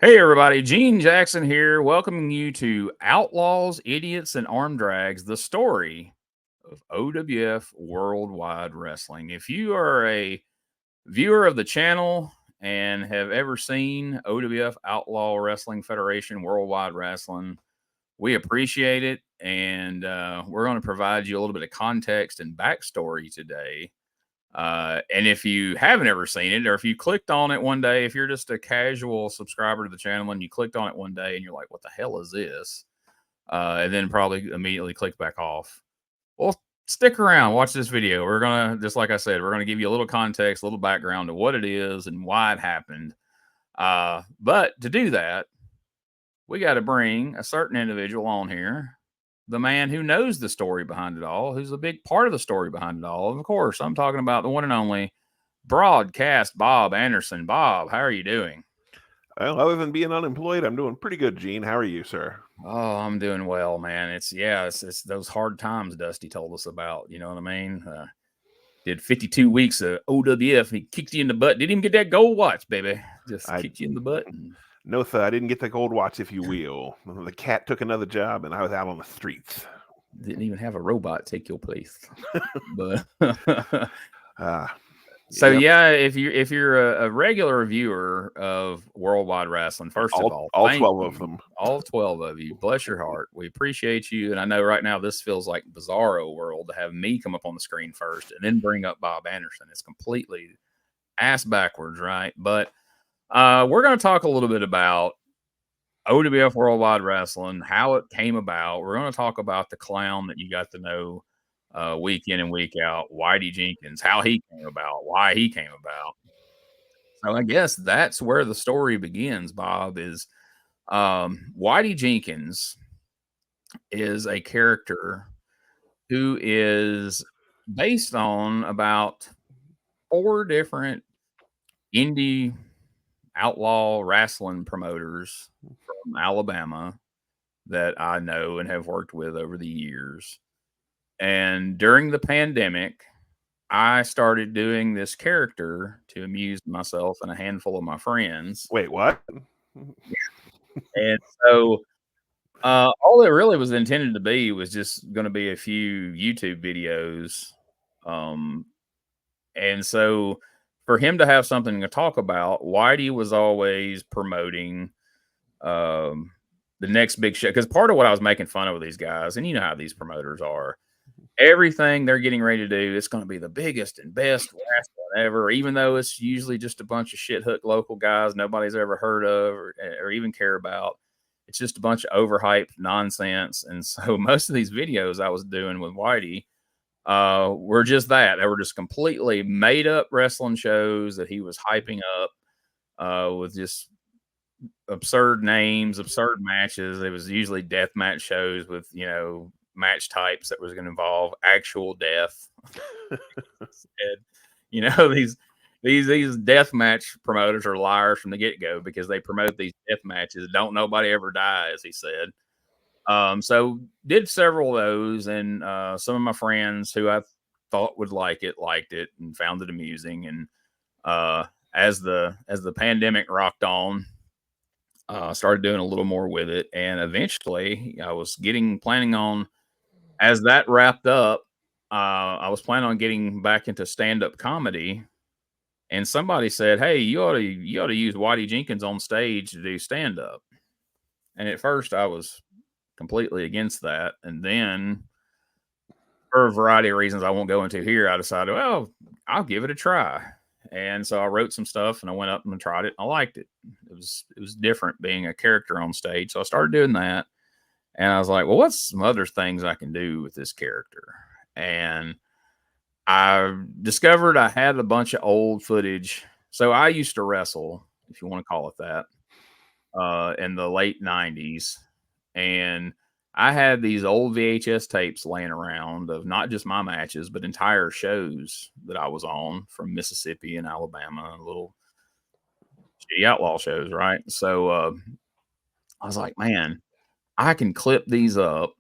Hey everybody, Gene Jackson here, welcoming you to Outlaws, Idiots, and Armdrags, the story of OWF Worldwide Wrestling. If you are a viewer of the channel and have ever seen OWF Outlaw Wrasslin Federation Worldwide Wrestling, we appreciate it, and we're going to provide you a little bit of context and backstory today. And if you haven't ever seen it, or if you clicked on it one day, if you're just a casual subscriber to the channel and you clicked on it one day and you're like, what the hell is this? And then probably immediately click back off. Well, stick around, watch this video. We're going to, just like I said, we're going to give you a little context, a little background to what it is and why it happened. But to do that, we got to bring a certain individual on here, the man who knows the story behind it all, who's a big part of the story behind it all. Of course, I'm talking about the one and only Broadcast Bob Anderson. Bob, how are you doing? Well, other than being unemployed, I'm doing pretty good, Gene. How are you, sir? Oh, I'm doing well, man. It's those hard times Dusty told us about. You know what I mean? Did 52 weeks of OWF. He kicked you in the butt. Didn't even get that gold watch, baby. Just kicked you in the butt. No, sir, I didn't get the gold watch, if you will. The cat took another job, and I was out on the streets. Didn't even have a robot take your place. But so yeah, if you're a regular viewer of Worldwide Wrestling, first of all 12 of them, all 12 of you, bless your heart, we appreciate you. And I know right now this feels like bizarro world to have me come up on the screen first and then bring up Bob Anderson. It's completely ass backwards, right? But we're going to talk a little bit about OWF Worldwide Wrestling, how it came about. We're going to talk about the clown that you got to know week in and week out, Whitey Jenkins, how he came about, why he came about. So I guess that's where the story begins, Bob, is Whitey Jenkins is a character who is based on about 4 different indie outlaw wrestling promoters from Alabama that I know and have worked with over the years. And during the pandemic, I started doing this character to amuse myself and a handful of my friends. Wait, what? And so all it really was intended to be was just going to be a few YouTube videos. And so for him to have something to talk about, Whitey was always promoting the next big show. Because part of what I was making fun of with these guys, and you know how these promoters are, everything they're getting ready to do, it's going to be the biggest and best wrestling ever, even though it's usually just a bunch of shit hook local guys nobody's ever heard of or even care about. It's just a bunch of overhyped nonsense. And so most of these videos I was doing with Whitey were just that. They were just completely made up wrestling shows that he was hyping up with just absurd names, absurd matches. It was usually death match shows with, you know, match types that was going to involve actual death. You know, these death match promoters are liars from the get-go because they promote these death matches. Don't nobody ever die, as he said. So did several of those, and some of my friends who I thought would like it liked it and found it amusing. And as the pandemic rocked on, started doing a little more with it, and eventually I was planning on, as that wrapped up, I was planning on getting back into stand-up comedy. And somebody said, "Hey, you ought to use Whitey Jenkins on stage to do stand-up." And at first I was completely against that. And then for a variety of reasons I won't go into here, I decided, well, I'll give it a try. And so I wrote some stuff and I went up and tried it. I liked it. It was different being a character on stage. So I started doing that. And I was like, well, what's some other things I can do with this character? And I discovered I had a bunch of old footage. So I used to wrestle, if you want to call it that, in the late 90s. And I had these old VHS tapes laying around of not just my matches, but entire shows that I was on from Mississippi and Alabama, little shitty outlaw shows, right? So I was like, man, I can clip these up,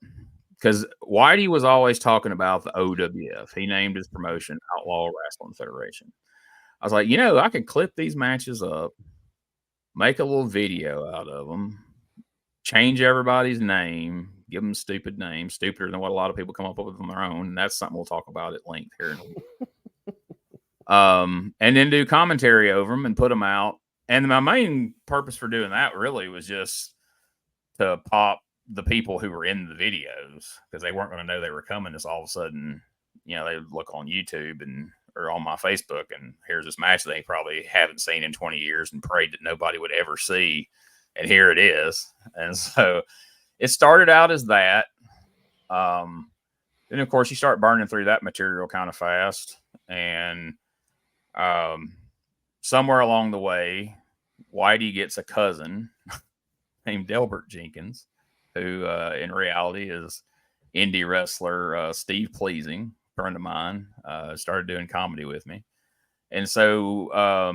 because Whitey was always talking about the OWF. He named his promotion Outlaw Wrasslin Federation. I was like, you know, I could clip these matches up make a little video out of them, change everybody's name, give them stupid names, stupider than what a lot of people come up with on their own. And that's something we'll talk about at length here in a and then do commentary over them and put them out. And my main purpose for doing that really was just to pop the people who were in the videos, because they weren't going to know they were coming. Just all of a sudden, you know, they would look on YouTube or on my Facebook, and here's this match they probably haven't seen in 20 years and prayed that nobody would ever see. And here it is. And so it started out as that. Then, of course, you start burning through that material kind of fast. And somewhere along the way, Whitey gets a cousin named Whitey Jenkins, who in reality is indie wrestler Steve Pleasing, a friend of mine, started doing comedy with me. And so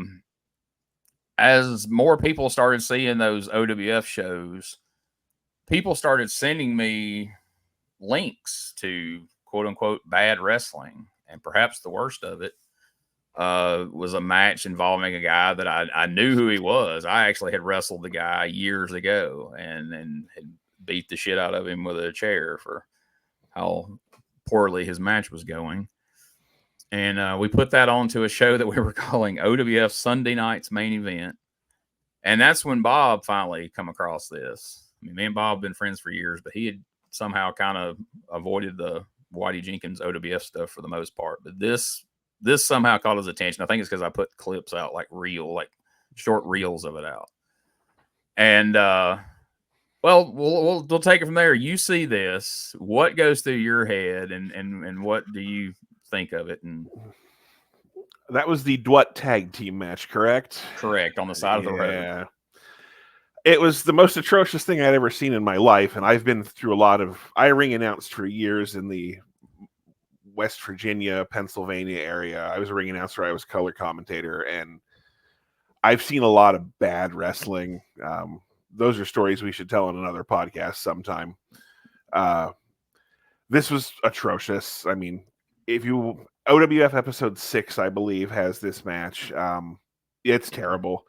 as more people started seeing those OWF shows, people started sending me links to quote unquote bad wrestling. And perhaps the worst of it was a match involving a guy that I knew who he was. I actually had wrestled the guy years ago and had beat the shit out of him with a chair for how poorly his match was going. And we put that onto a show that we were calling OWF Sunday Night's Main Event. And that's when Bob finally come across this. I mean, me and Bob have been friends for years, but he had somehow kind of avoided the Whitey Jenkins OWF stuff for the most part. But this somehow caught his attention. I think it's because I put clips out, like short reels of it out. And well, we'll take it from there. You see this. What goes through your head, and what do you think of it? And that was the Dwut tag team match, correct? Correct, on the side of the road. It was the most atrocious thing I'd ever seen in my life, and I've been through a lot of... I ring announced for years in the West Virginia, Pennsylvania area. I was a ring announcer. I was color commentator, and I've seen a lot of bad wrestling. Those are stories we should tell in another podcast sometime. This was atrocious. I mean, OWF episode 6, I believe, has this match. It's terrible.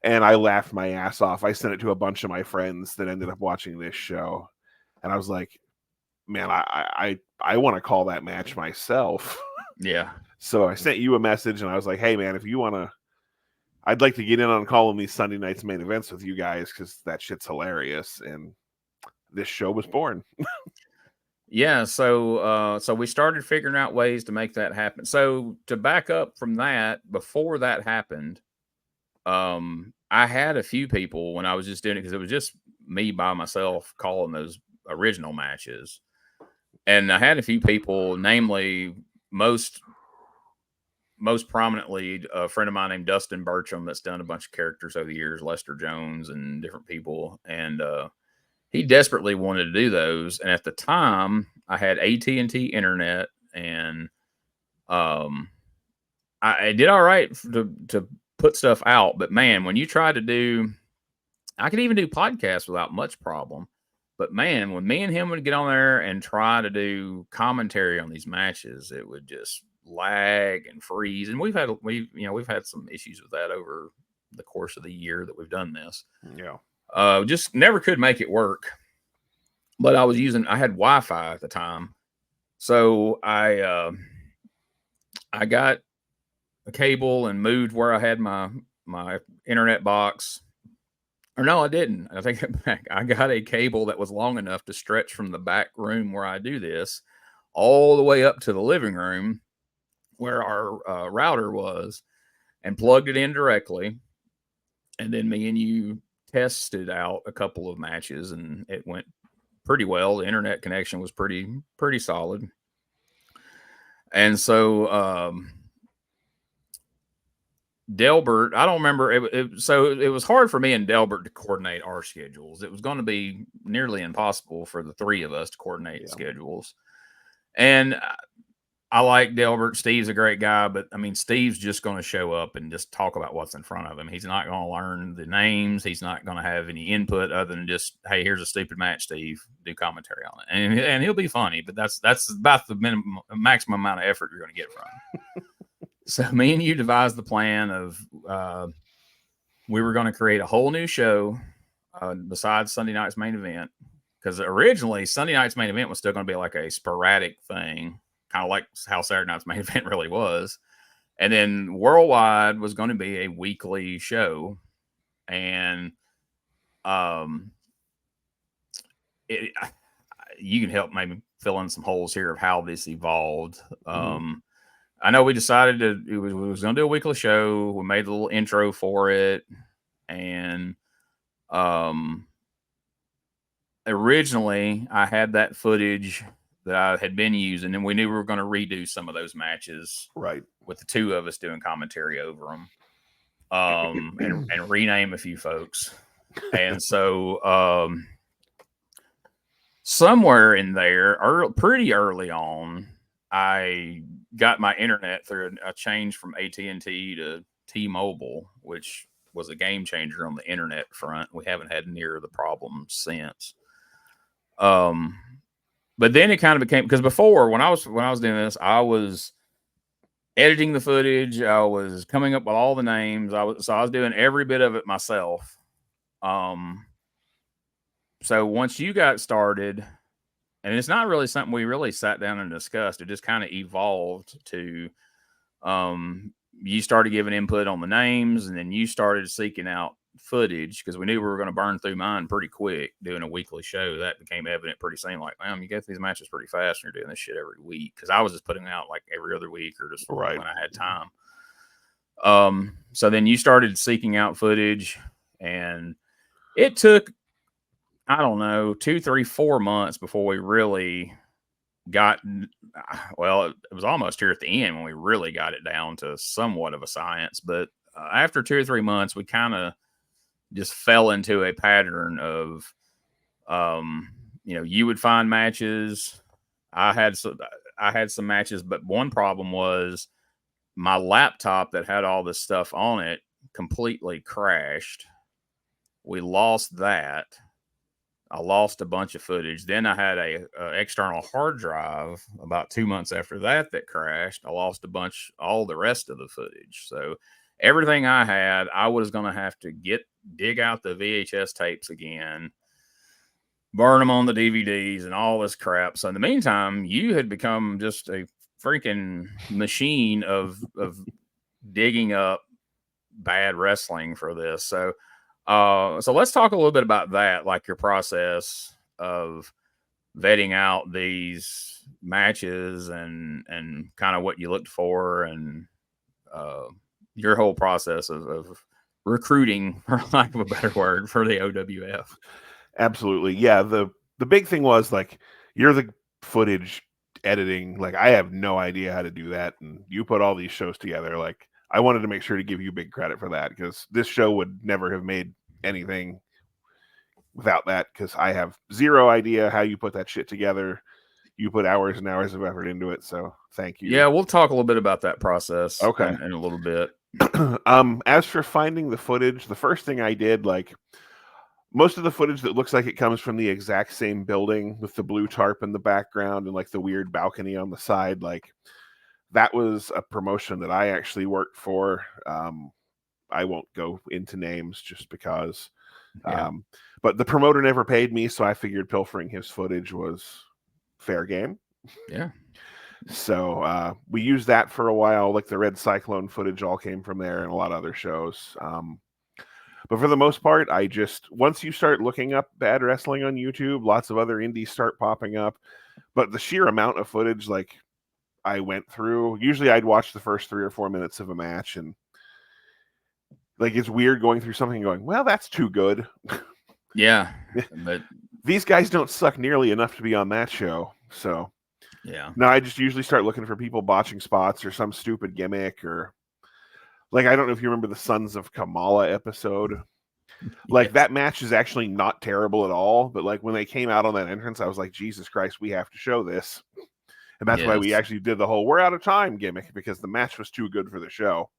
And I laughed my ass off. I sent it to a bunch of my friends that ended up watching this show. And I was like, man, I want to call that match myself. Yeah. So I sent you a message and I was like, hey man, if you want to, I'd like to get in on calling these Sunday nights main events with you guys, because that shit's hilarious. And this show was born. Yeah. So we started figuring out ways to make that happen. So to back up from that, before that happened, I had a few people when I was just doing it, because it was just me by myself calling those original matches. And I had a few people, namely most prominently a friend of mine named Dustin Burcham, that's done a bunch of characters over the years, Lester Jones and different people. And he desperately wanted to do those. And at the time I had AT&T internet, and I did all right to put stuff out. But man, when you try to do, I could even do podcasts without much problem. But man, when me and him would get on there and try to do commentary on these matches, it would just lag and freeze. And we've had some issues with that over the course of the year that we've done this. Yeah. Just never could make it work. But I had Wi-Fi at the time. So I got a cable and moved where I had my internet box. Or no, I didn't. I take it back. I got a cable that was long enough to stretch from the back room where I do this all the way up to the living room where our router was, and plugged it in directly. And then me and you tested out a couple of matches, and it went pretty well. The internet connection was pretty solid. And so Delbert, I don't remember. So it was hard for me and Delbert to coordinate our schedules. It was going to be nearly impossible for the three of us to coordinate schedules. And I like Delbert. Steve's a great guy, but I mean, Steve's just going to show up and just talk about what's in front of him. He's not going to learn the names. He's not going to have any input other than just, hey, here's a stupid match, Steve. Do commentary on it, and he'll be funny. But that's about the maximum amount of effort you're going to get from him. So me and you devised the plan of we were going to create a whole new show besides Sunday night's main event. Because originally Sunday night's main event was still going to be like a sporadic thing, kind of like how Saturday night's main event really was. And then Worldwide was going to be a weekly show. And you can help maybe fill in some holes here of how this evolved. I know we decided we was going to do a weekly show. We made a little intro for it. And originally I had that footage that I had been using, and we knew we were going to redo some of those matches, right, with the two of us doing commentary over them, and rename a few folks. And so somewhere in there, pretty early on, I got my internet through a change from AT&T to T-Mobile, which was a game changer on the internet front. We haven't had near the problem since. But then it kind of became, because before, when I was doing this, I was editing the footage, I was coming up with all the names, I was doing every bit of it myself. So once you got started, and it's not really something we really sat down and discussed, it just kind of evolved to you started giving input on the names, and then you started seeking out footage, because we knew we were going to burn through mine pretty quick doing a weekly show. That became evident pretty soon. Like, man, you get these matches pretty fast, and you're doing this shit every week. Because I was just putting out like every other week, or just when I had time. So then you started seeking out footage, and it took, I don't know, 2, 3, 4 months before we really got, well, it was almost here at the end when we really got it down to somewhat of a science. But after 2 or 3 months, we kind of just fell into a pattern of, you would find matches. I had some matches, but one problem was my laptop that had all this stuff on it completely crashed. We lost that. I lost a bunch of footage. Then I had a external hard drive about 2 months after that crashed. I lost all the rest of the footage. So everything I had, I was going to have to dig out the VHS tapes again, burn them on the DVDs and all this crap. So in the meantime, you had become just a freaking machine of digging up bad wrestling for this. So let's talk a little bit about that, like your process of vetting out these matches and kind of what you looked for, and your whole process of recruiting, for lack of a better word, for the OWF. Absolutely. Yeah. The big thing was, like, you're the footage editing. Like, I have no idea how to do that. And you put all these shows together. Like, I wanted to make sure to give you big credit for that, because this show would never have made anything without that, because I have zero idea how you put that shit together. You put hours and hours of effort into it, so thank you. Yeah, we'll talk a little bit about that process okay. in a little bit. As for finding the footage, the first thing I did, like, most of the footage that looks like it comes from the exact same building with the blue tarp in the background and like the weird balcony on the side, like, that was a promotion that I actually worked for. I won't go into names just because. Yeah. But the promoter never paid me, so I figured pilfering his footage was fair game. Yeah. So we used that for a while. Like, the Red Cyclone footage all came from there, and a lot of other shows. But for the most part, once you start looking up bad wrestling on YouTube, lots of other indies start popping up. But the sheer amount of footage, like, I went through, usually I'd watch the first 3 or 4 minutes of a match, and like, it's weird going through something and going, well, that's too good. Yeah. But these guys don't suck nearly enough to be on that show. So yeah. No, I just usually start looking for people botching spots or some stupid gimmick, or, like, I don't know if you remember the Sons of Kamala episode. Like, yes. that match is actually not terrible at all, but like, when they came out on that entrance, I was like, Jesus Christ, we have to show this. And that's why we actually did the whole "we're out of time" gimmick, because the match was too good for the show.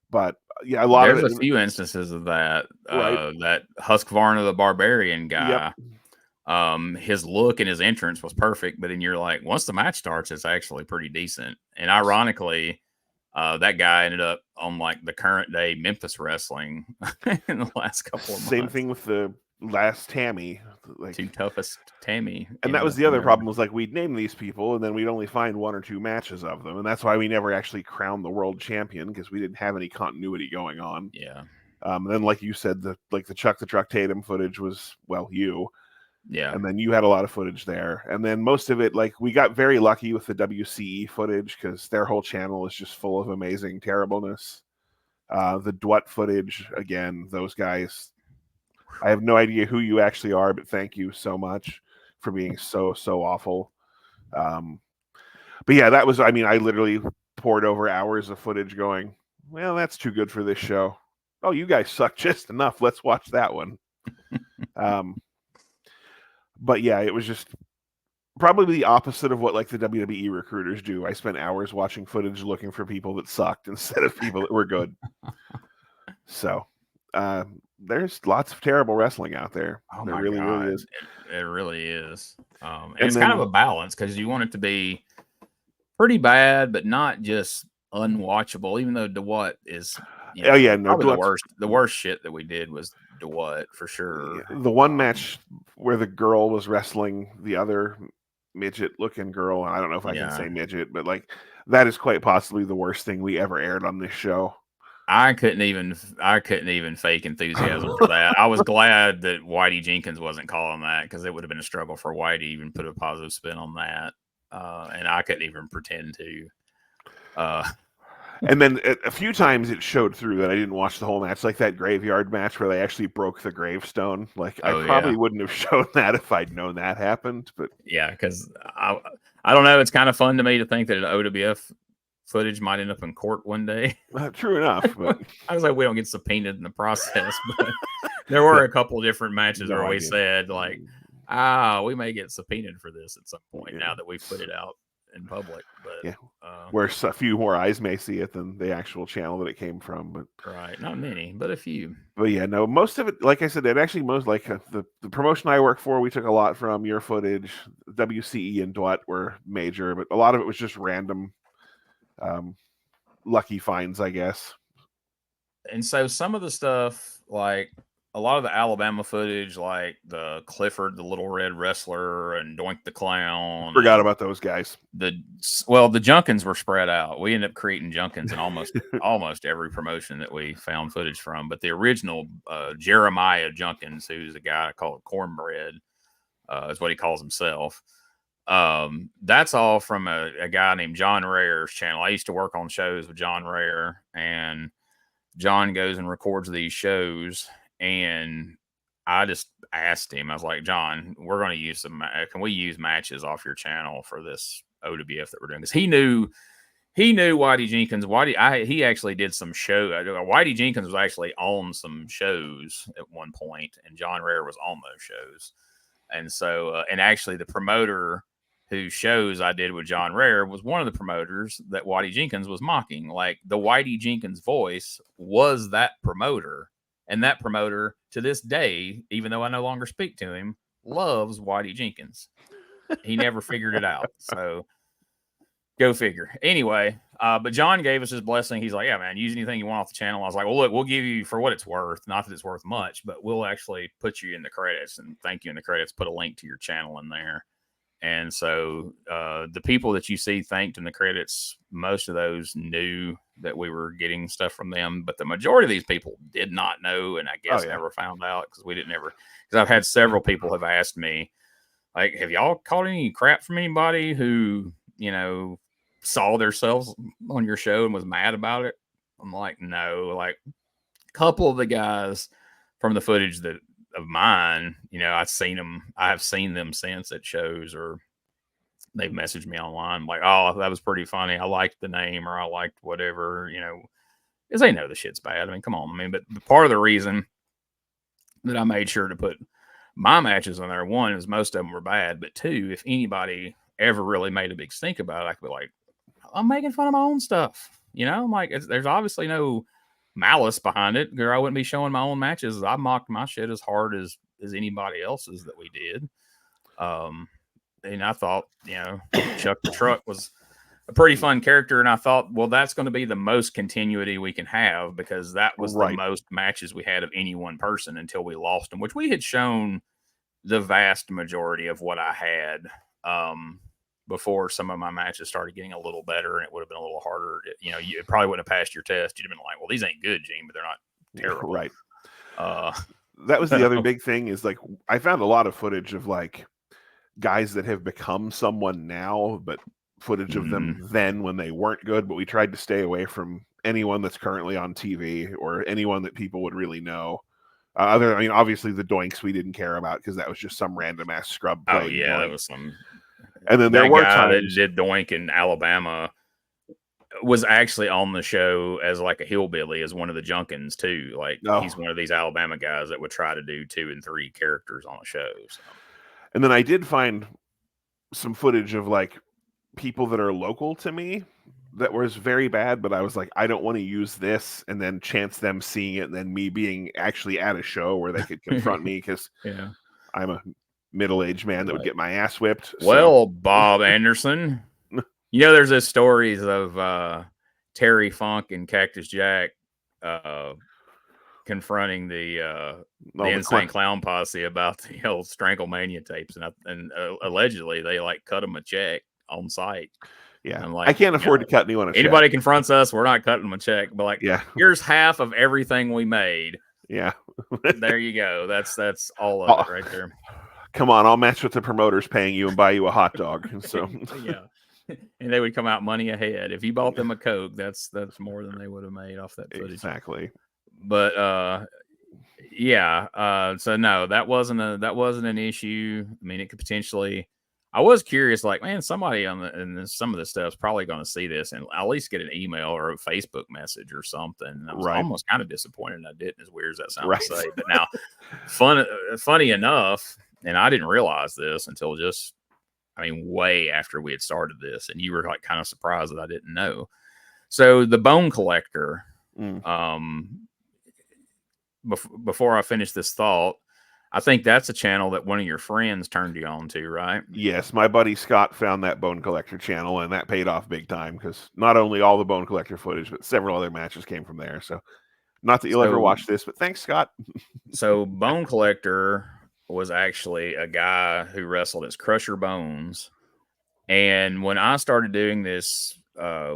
But yeah, there's a few instances of that. Right. That Husqvarna the Barbarian guy, Yep. His look and his entrance was perfect, but then you're like, once the match starts, it's actually pretty decent. And ironically, That guy ended up on like the current day Memphis Wrestling in the last couple of months. Same thing with the last Tammy, like Two toughest Tammy. and that was the other problem, was like we'd name these people and then we'd only find 1 or 2 matches of them, and that's why we never actually crowned the world champion, because we didn't have any continuity going on. Yeah. Then like you said, the Chuck the Truck Tatum footage was, well, you. Yeah. And then you had a lot of footage there. And then most of it, like, we got very lucky with the WCE footage because their whole channel is just full of amazing terribleness. The Dwut footage, again, those guys, I have no idea who you actually are, but thank you so much for being so awful. But yeah, that was, I mean, I literally poured over hours of footage going, well, that's too good for this show. Oh, you guys suck just enough. Let's watch that one. But yeah, it was just probably the opposite of what like the WWE recruiters do. I spent hours watching footage looking for people that sucked instead of people that were good. So there's lots of terrible wrestling out there. Oh there my really, God. really is. It really is. And And it's then, kind of a balance because you want it to be pretty bad, but not just unwatchable. Even though DeWatt is, you know, oh yeah, no, probably the worst shit that we did was DeWatt for sure. The one match where the girl was wrestling the other midget-looking girl. I don't know if I can say midget, but like that is quite possibly the worst thing we ever aired on this show. I couldn't even fake enthusiasm for that. I was glad that Whitey Jenkins wasn't calling that because it would have been a struggle for Whitey to even put a positive spin on that. And I couldn't even pretend to. And then a few times it showed through that I didn't watch the whole match, like that graveyard match where they actually broke the gravestone. Like I probably wouldn't have shown that if I'd known that happened. But yeah, because I don't know. It's kind of fun to me to think that an OWF footage might end up in court one day. True enough. But I was like, we don't get subpoenaed in the process, but there were a couple of different matches where we said like, we may get subpoenaed for this at some point now that we've put it out in public. But where a few more eyes may see it than the actual channel that it came from. But right, not many, but a few. But yeah, no, most of it, like I said, it actually most like the promotion I work for, we took a lot from your footage. WCE and Dwut were major, but a lot of it was just random lucky finds, I guess. And so some of the stuff, like a lot of the Alabama footage, like the Clifford, the Little Red Wrestler, and Doink the Clown. Forgot about those guys. The Junkins were spread out. We ended up creating Junkins in almost every promotion that we found footage from. But the original Jeremiah Junkins, who's a guy called Cornbread, is what he calls himself. That's all from a guy named John Rare's channel. I used to work on shows with John Rare, and John goes and records these shows, and I just asked him, I was like, John, we're going to use can we use matches off your channel for this OWF that we're doing? Because he knew Whitey Jenkins. He actually did some show. Whitey Jenkins was actually on some shows at one point, and John Rare was on those shows. And so, and actually the promoter whose shows I did with John Rare was one of the promoters that Whitey Jenkins was mocking. Like the Whitey Jenkins voice was that promoter. And that promoter to this day, even though I no longer speak to him, loves Whitey Jenkins. He never figured it out. So go figure. Anyway, but John gave us his blessing. He's like, yeah, man, use anything you want off the channel. I was like, well, look, we'll give you for what it's worth. Not that it's worth much, but we'll actually put you in the credits and thank you in the credits. Put a link to your channel in there. And so the people that you see thanked in the credits, most of those knew that we were getting stuff from them. But the majority of these people did not know, and I guess never found out because we didn't ever. Because I've had several people have asked me, like, have y'all caught any crap from anybody who, you know, saw themselves on your show and was mad about it? I'm like, no. Like, a couple of the guys from the footage that of mine, you know, I have seen them since at shows, or they've messaged me online like, oh, that was pretty funny. I liked the name, or I liked whatever, you know, because they know the shit's bad. I mean, come on. I mean, but part of the reason that I made sure to put my matches on there, one, is most of them were bad, but two, if anybody ever really made a big stink about it, I could be like, I'm making fun of my own stuff. You know, I'm like, there's obviously no malice behind it, or I wouldn't be showing my own matches. I mocked my shit as hard as anybody else's that we did. And I thought, you know, Chuck the Truck was a pretty fun character, and I thought, well, that's going to be the most continuity we can have because that was the most matches we had of any one person until we lost him, which we had shown the vast majority of what I had before some of my matches started getting a little better, and it would have been a little harder. It probably wouldn't have passed your test. You'd have been like, well, these ain't good, Gene, but they're not terrible. Right. That was the other big thing is like I found a lot of footage of like guys that have become someone now, but footage of them then when they weren't good, but we tried to stay away from anyone that's currently on TV or anyone that people would really know. Obviously the Doinks we didn't care about because that was just some random ass scrub. Oh yeah, that was some. And then there were times that did Doink in Alabama was actually on the show as like a hillbilly, as one of the Junkins too. Like he's one of these Alabama guys that would try to do 2 and 3 characters on a show. So. And then I did find some footage of like people that are local to me that was very bad, but I was like, I don't want to use this and then chance them seeing it and then me being actually at a show where they could confront me because I'm a middle-aged man that would get my ass whipped. Well, Bob Anderson, there's those stories of Terry Funk and Cactus Jack confronting the Insane Clown Posse about the old Stranglemania tapes, and allegedly they like cut them a check on site. Yeah, I'm like, I can't afford to cut anyone a check. Anybody confronts us, we're not cutting them a check. But like, here's half of everything we made. Yeah, there you go. That's all of it right there. Come on, I'll match what the promoter's paying you and buy you a hot dog. So and they would come out money ahead. If you bought them a Coke, that's more than they would have made off that footage. Exactly. But so no, that wasn't an issue. I mean, it could potentially. I was curious, like, man, somebody in some of this stuff's probably going to see this and at least get an email or a Facebook message or something. And I was almost kind of disappointed I didn't, as weird as that sounds to say. But now, funny enough, and I didn't realize this until just, way after we had started this, and you were like kind of surprised that I didn't know. So the Bone Collector, before I finish this thought, I think that's a channel that one of your friends turned you on to, right? Yes, my buddy Scott found that Bone Collector channel, and that paid off big time because not only all the Bone Collector footage, but several other matches came from there. So, not that you'll ever watch this, but thanks, Scott. So, Bone Collector was actually a guy who wrestled as Crusher Bones. And when I started doing this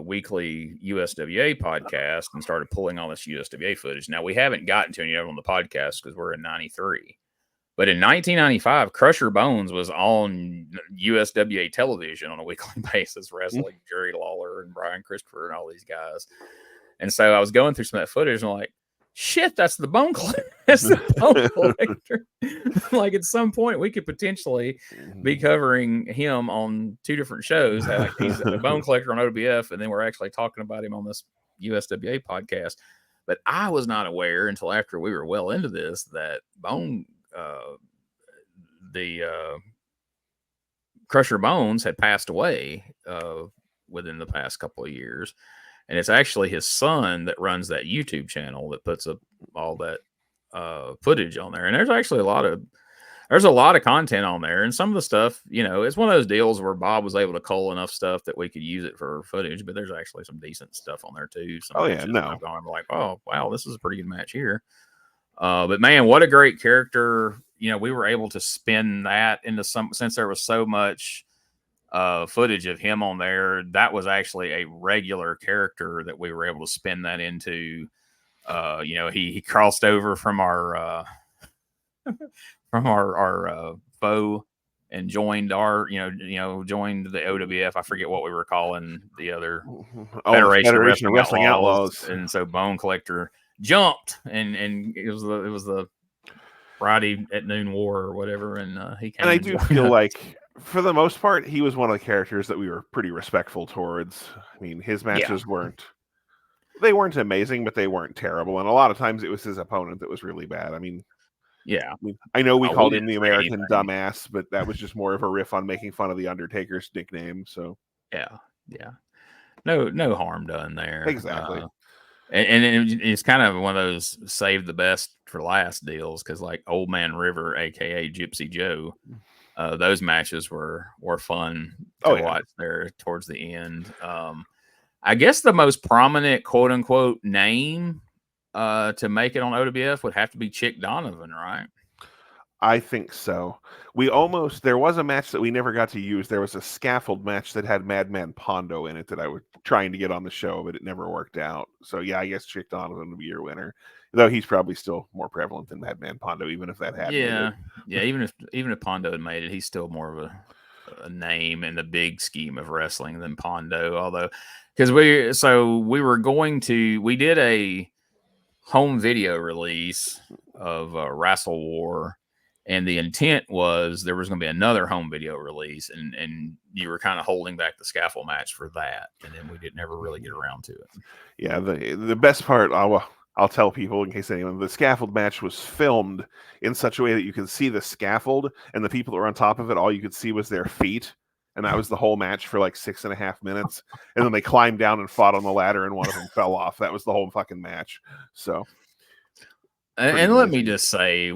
weekly USWA podcast and started pulling all this USWA footage, now we haven't gotten to any of them on the podcast because we're in 93. But in 1995, Crusher Bones was on USWA television on a weekly basis, wrestling Jerry Lawler and Brian Christopher and all these guys. And so I was going through some of that footage and I'm like, shit, that's the Bone Collector. That's the Bone Collector. Like at some point, we could potentially be covering him on 2 different shows. Like he's a Bone Collector on OWF, and then we're actually talking about him on this USWA podcast. But I was not aware until after we were well into this that Crusher Bones had passed away within the past couple of years. And it's actually his son that runs that YouTube channel that puts up all that footage on there. And there's actually a lot of content on there. And some of the stuff, it's one of those deals where Bob was able to cull enough stuff that we could use it for footage. But there's actually some decent stuff on there too. I'm like, oh wow, this is a pretty good match here. But man, what a great character. We were able to spin that into since there was so much footage of him on there, that was actually a regular character that we were able to spin that into. He crossed over from our foe and joined our, joined the OWF. I forget what we were calling the other Federation of Wrestling Outlaws. And so Bone Collector jumped, and it was the Friday at Noon War or whatever, and he came. And I do feel like, for the most part, he was one of the characters that we were pretty respectful towards. I mean, his matches weren't amazing, but they weren't terrible. And a lot of times it was his opponent that was really bad. I mean, I know we called him the American Dumbass, but that was just more of a riff on making fun of the Undertaker's nickname. So no harm done there. Exactly. And it's kind of one of those save the best for last deals, because like Old Man River, aka Gypsy Joe, Those matches were fun Oh to yeah. watch there towards the end. I guess the most prominent quote unquote name to make it on OWF would have to be Chick Donovan, right? I think so. There was a match that we never got to use. There was a scaffold match that had Madman Pondo in it that I was trying to get on the show, but it never worked out. So yeah, I guess Chick Donovan would be your winner. Though he's probably still more prevalent than Madman Pondo, even if that had made it. Yeah. Even if Pondo had made it, he's still more of a name in the big scheme of wrestling than Pondo. Although, because we did a home video release of Wrestle War, and the intent was there was going to be another home video release, and you were kind of holding back the scaffold match for that, and then we didn't ever really get around to it. Yeah, the best part, I'll tell people in case anyone, the scaffold match was filmed in such a way that you can see the scaffold, and the people that were on top of it, all you could see was their feet. And that was the whole match for like 6.5 minutes. And then they climbed down and fought on the ladder, and one of them fell off. That was the whole fucking match. So, and let me just say,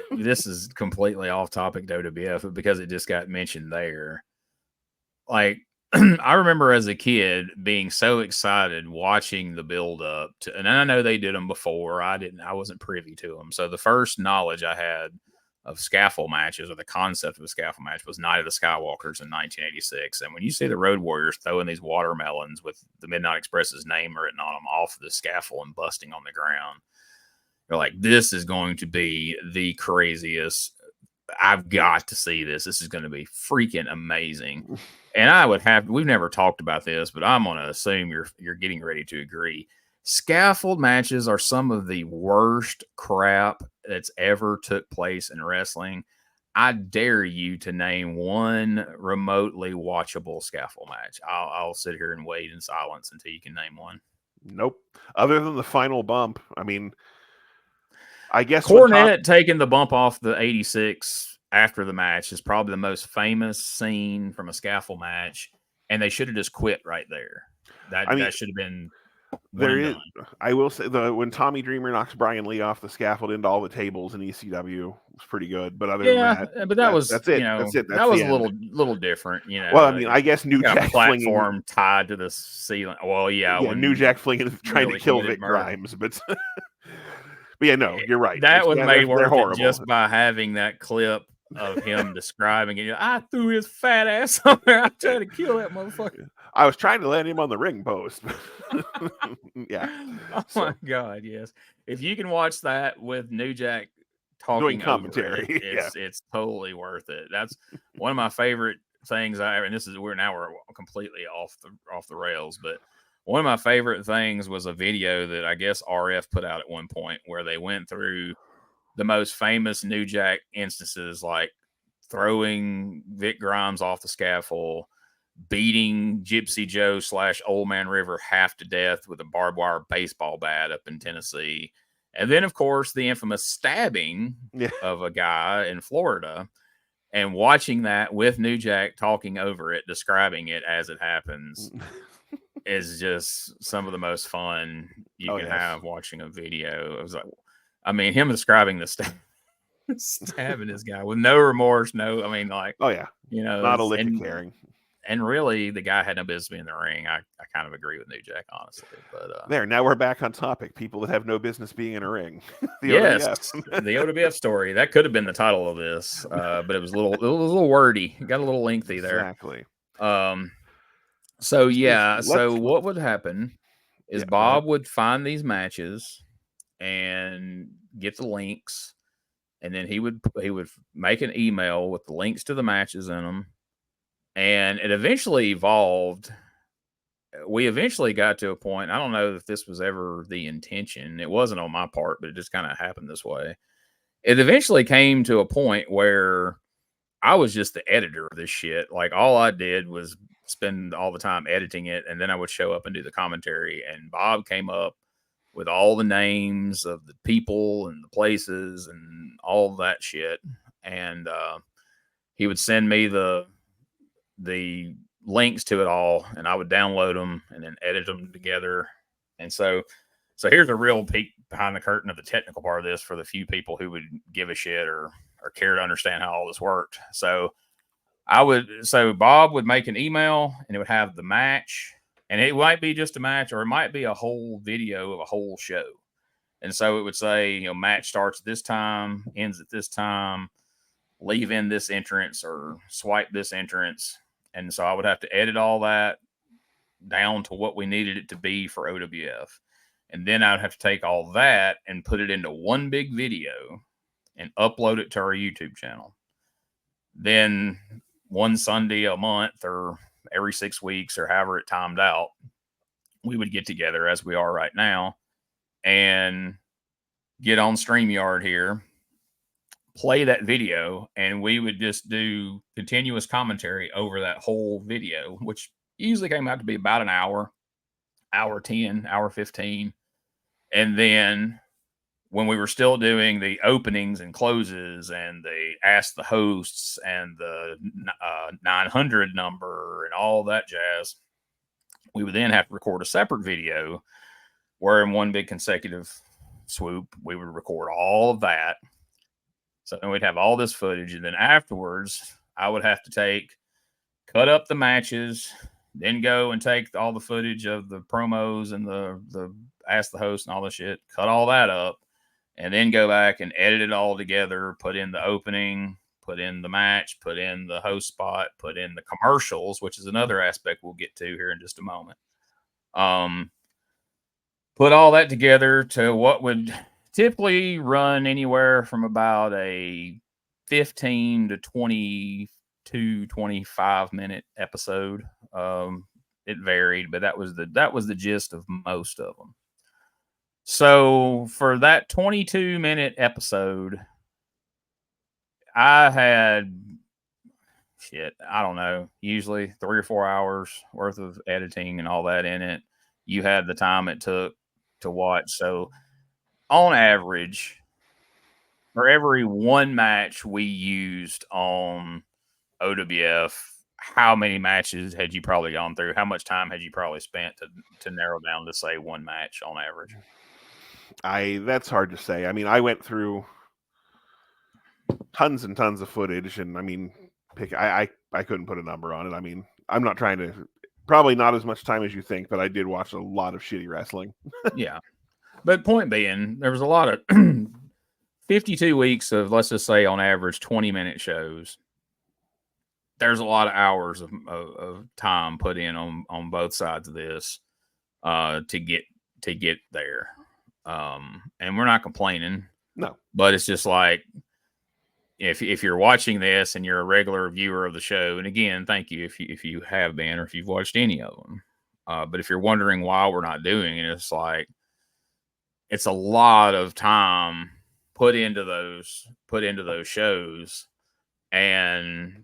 this is completely off topic to OWF, but because it just got mentioned there, like I remember as a kid being so excited watching the build up to, and I know they did them before. I wasn't privy to them. So the first knowledge I had of scaffold matches, or the concept of a scaffold match, was Night of the Skywalkers in 1986. And when you see the Road Warriors throwing these watermelons with the Midnight Express's name written on them off the scaffold and busting on the ground, you're like, this is going to be the craziest. I've got to see this. This is going to be freaking amazing. And we've never talked about this, but I'm going to assume you're getting ready to agree. Scaffold matches are some of the worst crap that's ever took place in wrestling. I dare you to name one remotely watchable scaffold match. I'll sit here and wait in silence until you can name one. nope. Other than the final bump, I mean, I guess Cornette taking the bump off the 86 after the match is probably the most famous scene from a scaffold match, and they should have just quit right there. That should have been done. I will say when Tommy Dreamer knocks Brian Lee off the scaffold into all the tables in ECW was pretty good. But other than that, but that's it. That's it. That was a little different. Well, I mean, I guess New Jack platform tied to the ceiling. Well, yeah, when New Jack flinging trying to kill Vic Grimes, but. But yeah, no, you're right. That was made worth it just by having that clip of him describing it. I threw his fat ass on there. I tried to kill that motherfucker. I was trying to land him on the ring post. Yeah. Oh my God, yes. If you can watch that with New Jack doing commentary, it's totally worth it. That's one of my favorite things and we're completely off the rails, but one of my favorite things was a video that I guess RF put out at one point where they went through the most famous New Jack instances, like throwing Vic Grimes off the scaffold, beating Gypsy Joe / Old Man River half to death with a barbed wire baseball bat up in Tennessee. And then, of course, the infamous stabbing of a guy in Florida. And watching that with New Jack talking over it, describing it as it happens, is just some of the most fun you can have watching a video. It was like, I mean, him describing the stabbing this guy with no remorse, not a lick of caring. And really, the guy had no business being in the ring. I kind of agree with New Jack, honestly. But now we're back on topic. People that have no business being in a ring. Yes, the OWF story. That could have been the title of this, but it was a little wordy. It got a little lengthy there. Exactly. So what would happen is Bob would find these matches and get the links, and then he would make an email with the links to the matches in them, and it eventually evolved. We eventually got to a point. I don't know if this was ever the intention. It wasn't on my part, but it just kind of happened this way. It eventually came to a point where I was just the editor of this shit. Like, all I did was spend all the time editing it, and then I would show up and do the commentary, and Bob came up with all the names of the people and the places and all that shit, and he would send me the links to it all, and I would download them and then edit them together. And so here's a real peek behind the curtain of the technical part of this for the few people who would give a shit or care to understand how all this worked. So So Bob would make an email and it would have the match, and it might be just a match or it might be a whole video of a whole show. And so it would say, match starts at this time, ends at this time, leave in this entrance or swipe this entrance. And so I would have to edit all that down to what we needed it to be for OWF. And then I'd have to take all that and put it into one big video and upload it to our YouTube channel. Then one Sunday a month or every 6 weeks or however it timed out, we would get together as we are right now and get on StreamYard here, play that video, and we would just do continuous commentary over that whole video, which usually came out to be about an hour, hour 10, hour 15. And then when we were still doing the openings and closes and the ask the hosts and the 900 number and all that jazz, we would then have to record a separate video where in one big consecutive swoop, we would record all of that. So then we'd have all this footage. And then afterwards, I would have to cut up the matches, then go and take all the footage of the promos and the ask the host and all the shit, cut all that up, and then go back and edit it all together, put in the opening, put in the match, put in the host spot, put in the commercials, which is another aspect we'll get to here in just a moment. Put all that together to what would typically run anywhere from about a 15 to 22, 25 minute episode. It varied, but that was the gist of most of them. So for that 22-minute episode, I had I don't know, usually 3 or 4 hours worth of editing and all that in it. You had the time it took to watch. So on average, for every one match we used on OWF, how many matches had you probably gone through? How much time had you probably spent to narrow down to say one match on average? That's hard to say. I mean, I went through tons and tons of footage, and I mean, I couldn't put a number on it. I mean, I'm not trying to. Probably not as much time as you think, but I did watch a lot of shitty wrestling. Yeah, but point being, there was a lot of 52 weeks of, let's just say, on average, 20-minute shows. There's a lot of hours of time put in on both sides of this to get there. And we're not complaining. No. But it's just like, if you're watching this and you're a regular viewer of the show, and again, thank you if you have been or if you've watched any of them. But if you're wondering why we're not doing it, it's like it's a lot of time put into those shows, and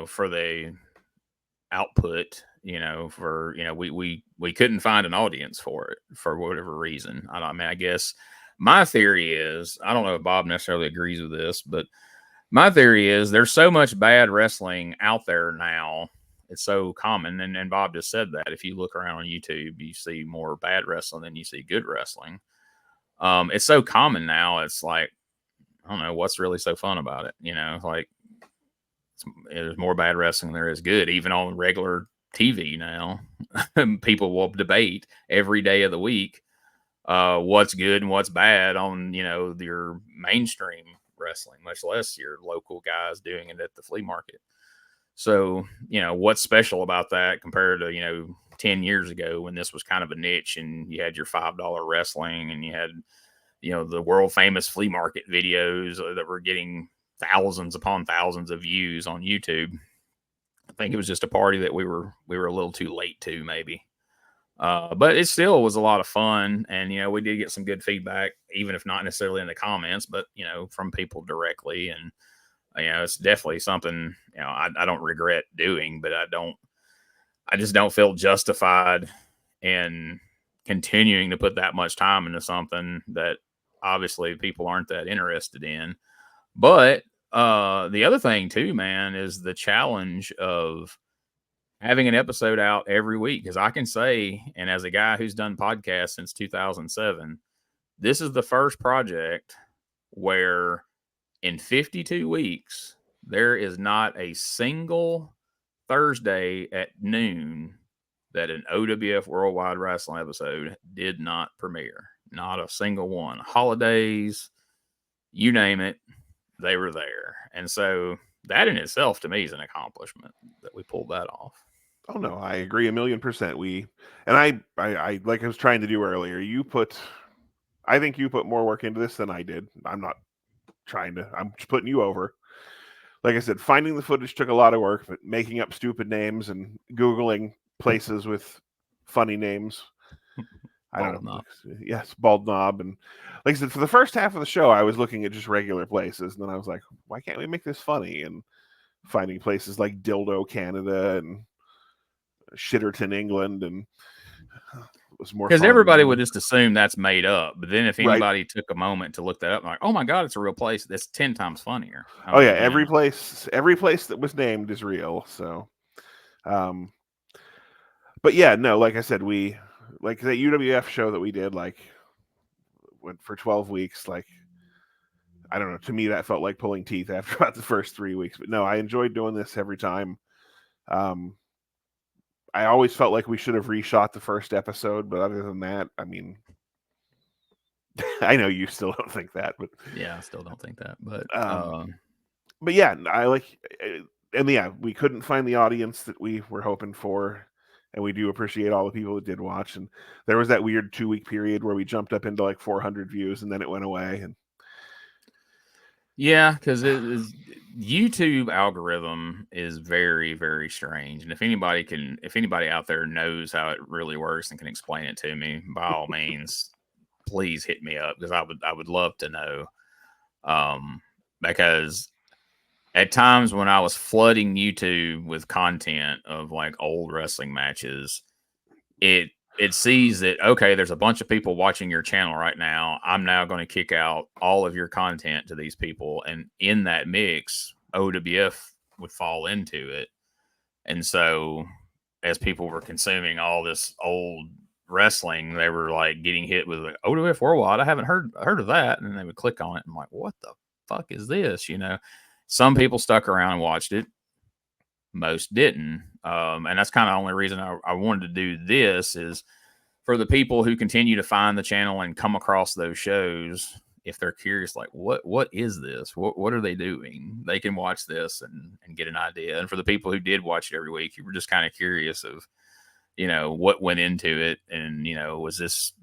for the output, we couldn't find an audience for it for whatever reason. I guess my theory is, I don't know if Bob necessarily agrees with this, but my theory is there's so much bad wrestling out there now. It's so common. And Bob just said that. If you look around on YouTube, you see more bad wrestling than you see good wrestling. It's so common now. It's like, I don't know what's really so fun about it. Like there's more bad wrestling than there is good, even on regular TV now. People will debate every day of the week what's good and what's bad on, your mainstream wrestling, much less your local guys doing it at the flea market. So, what's special about that compared to, 10 years ago when this was kind of a niche and you had your $5 wrestling and you had, the world famous flea market videos that were getting thousands upon thousands of views on YouTube. I think it was just a party that we were a little too late to, maybe. But it still was a lot of fun. And, we did get some good feedback, even if not necessarily in the comments, but, from people directly. And, it's definitely something, I don't regret doing, but I just don't feel justified in continuing to put that much time into something that obviously people aren't that interested in. But the other thing too, man, is the challenge of having an episode out every week. Because I can say, and as a guy who's done podcasts since 2007, this is the first project where in 52 weeks, There is not a single Thursday at noon that an OWF Worldwide Wrestling episode did not premiere. Not a single one. Holidays, you name it, they were there. And so that in itself to me is an accomplishment that we pulled that off. Oh no, I agree 1,000,000%. I like I was trying to do earlier. I think you put more work into this than I did. I'm not trying to. I'm just putting you over. Like I said, finding the footage took a lot of work, but making up stupid names and Googling places with funny names. I don't know. Knob. Yes, Bald Knob. And like I said, for the first half of the show, I was looking at just regular places. And then I was like, why can't we make this funny? And finding places like Dildo, Canada, and Shitterton, England. And it was more because fun. everybody would just assume that's made up. But then if Right. anybody took a moment to look that up, like, oh my God, it's a real place, that's 10 times funnier. Oh yeah, every place that was named is real. So, but yeah, no, like I said, we like that UWF show that we did, like went for 12 weeks. Like, I don't know. To me, that felt like pulling teeth after about the first 3 weeks. But no, I enjoyed doing this every time. I always felt like we should have reshot the first episode, but other than that, I mean, I know you still don't think that, but yeah, I still don't think that. But yeah, I like, and yeah, we couldn't find the audience that we were hoping for, and we do appreciate all the people that did watch. And there was that weird 2-week period where we jumped up into like 400 views, and then it went away. And yeah, because YouTube algorithm is very, very strange. And if anybody out there knows how it really works and can explain it to me, by all means, please hit me up, because I would love to know. Because at times when I was flooding YouTube with content of like old wrestling matches, it sees that, okay, there's a bunch of people watching your channel right now. I'm now going to kick out all of your content to these people. And in that mix, OWF would fall into it. And so as people were consuming all this old wrestling, they were like getting hit with like, OWF Worldwide. I haven't heard of that. And they would click on it and I'm like, what the fuck is this? You know, some people stuck around and watched it. Most didn't. And that's kind of the only reason I wanted to do this, is for the people who continue to find the channel and come across those shows. If they're curious, like what is this? What are they doing? They can watch this and get an idea. And for the people who did watch it every week, you were just kind of curious of, you know, what went into it. And, you know, was this,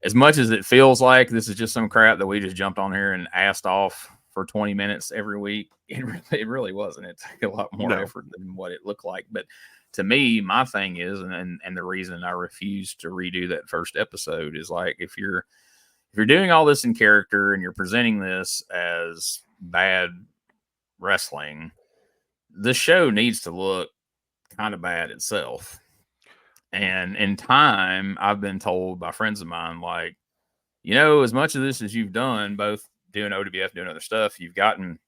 as much as it feels like this is just some crap that we just jumped on here and asked off for 20 minutes every week, it really wasn't. It took a lot more effort than what it looked like. But to me, my thing is, and the reason I refuse to redo that first episode is, like, if you're doing all this in character and you're presenting this as bad wrestling, the show needs to look kind of bad itself. And in time, I've been told by friends of mine, like, you know, as much of this as you've done, both doing OWF, doing other stuff, you've gotten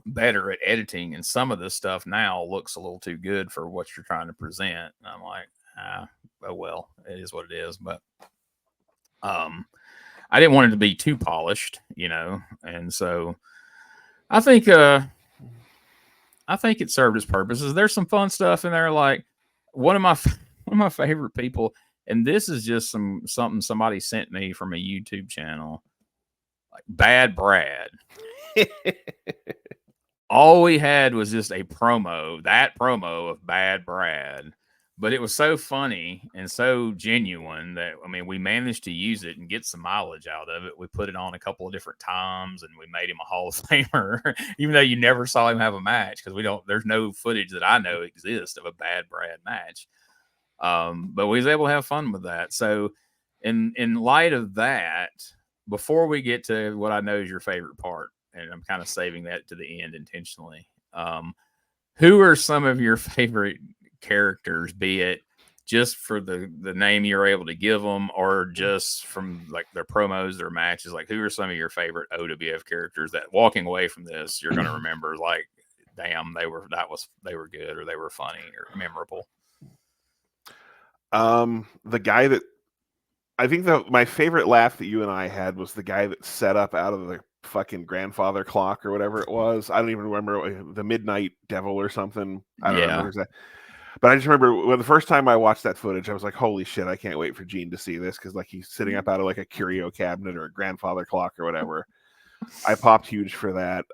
better at editing, and some of this stuff now looks a little too good for what you're trying to present. And I'm like, oh well, it is what it is. But I didn't want it to be too polished, you know, and so I think it served its purposes. There's some fun stuff in there, like one of my favorite people, and this is just something somebody sent me from a YouTube channel, like Bad Brad. All we had was just a promo of Bad Brad, but it was so funny and so genuine that, I mean, we managed to use it and get some mileage out of it. We put it on a couple of different times and we made him a Hall of Famer, even though you never saw him have a match, because there's no footage that I know exists of a Bad Brad match. But we was able to have fun with that. So in light of that, before we get to what I know is your favorite part, and I'm kind of saving that to the end intentionally, who are some of your favorite characters, be it just for the name you're able to give them, or just from like their promos, their matches? Like, who are some of your favorite OWF characters that, walking away from this, you're going to remember, like, damn, they were good, or they were funny or memorable? The guy that I think my favorite laugh that you and I had was the guy that set up out of the fucking grandfather clock or whatever it was. I don't even remember, the Midnight Devil or something. I don't remember exactly. But I just remember when the first time I watched that footage, I was like, holy shit, I can't wait for Gene to see this, because like he's sitting up out of like a curio cabinet or a grandfather clock or whatever. I popped huge for that.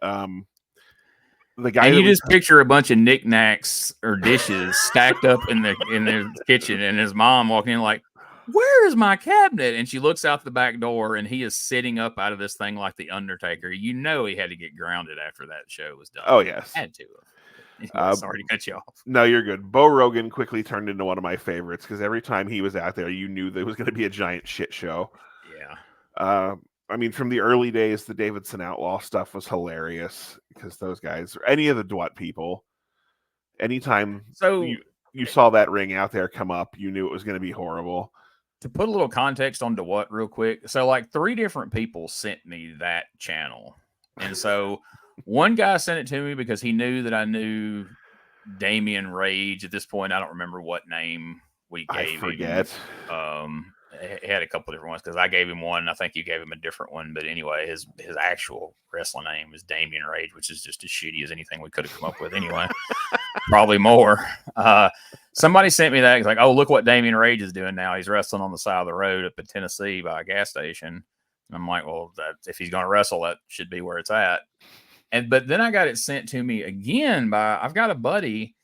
The guy, and you just picture a bunch of knickknacks or dishes stacked up in the kitchen, and his mom walking in like, "Where is my cabinet?" And she looks out the back door, and he is sitting up out of this thing like the Undertaker. You know he had to get grounded after that show was done. Oh yes, had to. Anyway, sorry to cut you off. No, you're good. Bo Rogan quickly turned into one of my favorites, because every time he was out there, you knew there was going to be a giant shit show. Yeah. I mean, from the early days, the Davidson Outlaw stuff was hilarious, because those guys, or any of the DeWatt people, anytime you saw that ring out there come up, you knew it was going to be horrible. To put a little context on DeWatt real quick, so like 3 different people sent me that channel. And so one guy sent it to me because he knew that I knew Damian Rage. At this point, I don't remember what name we gave I forget. him. He had a couple different ones, because I gave him one. I think you gave him a different one. But anyway, his actual wrestling name is Damian Rage, which is just as shitty as anything we could have come up with anyway. Probably more. Somebody sent me that. He's like, "Oh, look what Damian Rage is doing now. He's wrestling on the side of the road up in Tennessee by a gas station." And I'm like, "Well, if he's going to wrestle, that should be where it's at." But then I got it sent to me again by, I've got a buddy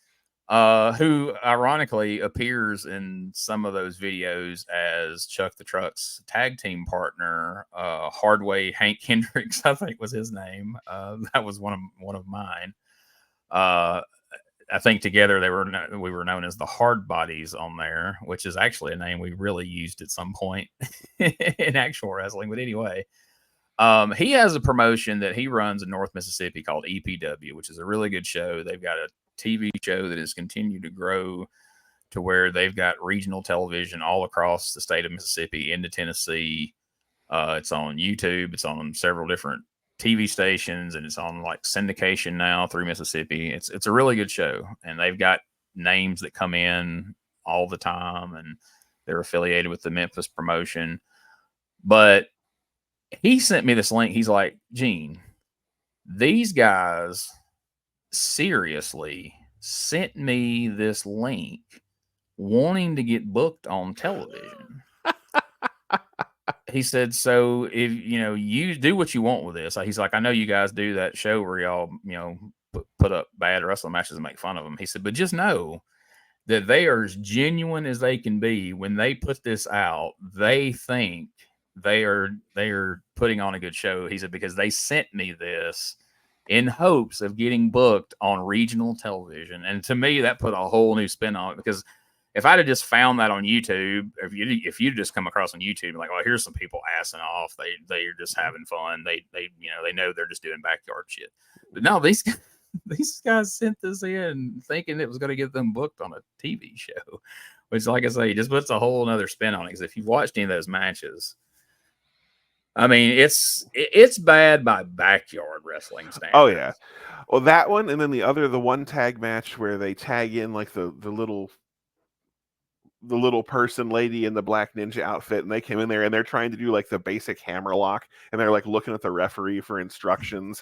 who ironically appears in some of those videos as Chuck the Truck's tag team partner, Hardway Hank Hendricks, I think was his name. That was one of mine. I think together we were known as the Hard Bodies on there, which is actually a name we really used at some point in actual wrestling. But anyway, he has a promotion that he runs in North Mississippi called EPW, which is a really good show. They've got a TV show that has continued to grow to where they've got regional television all across the state of Mississippi into Tennessee. It's on YouTube. It's on several different TV stations, and it's on like syndication now through Mississippi. It's a really good show, and they've got names that come in all the time, and they're affiliated with the Memphis promotion. But he sent me this link. He's like, "Gene, these guys seriously sent me this link wanting to get booked on television." He said, "So if you do what you want with this," he's like, "I know you guys do that show where y'all put up bad wrestling matches and make fun of them." He said, "But just know that they are as genuine as they can be. When they put this out, they think they are putting on a good show." He said, "Because they sent me this in hopes of getting booked on regional television." And to me, that put a whole new spin on it, because if I'd have just found that on YouTube, if you'd just come across on YouTube like, "Oh, here's some people assing off. They're just having fun. They know they're just doing backyard shit." But no, these guys sent this in thinking it was going to get them booked on a TV show, which, like I say, just puts a whole other spin on it. Because if you've watched any of those matches, I mean, it's bad by backyard wrestling standards. Oh yeah. Well, that one, and then the one tag match where they tag in like the little person lady in the black ninja outfit, and they came in there and they're trying to do like the basic hammerlock, and they're like looking at the referee for instructions,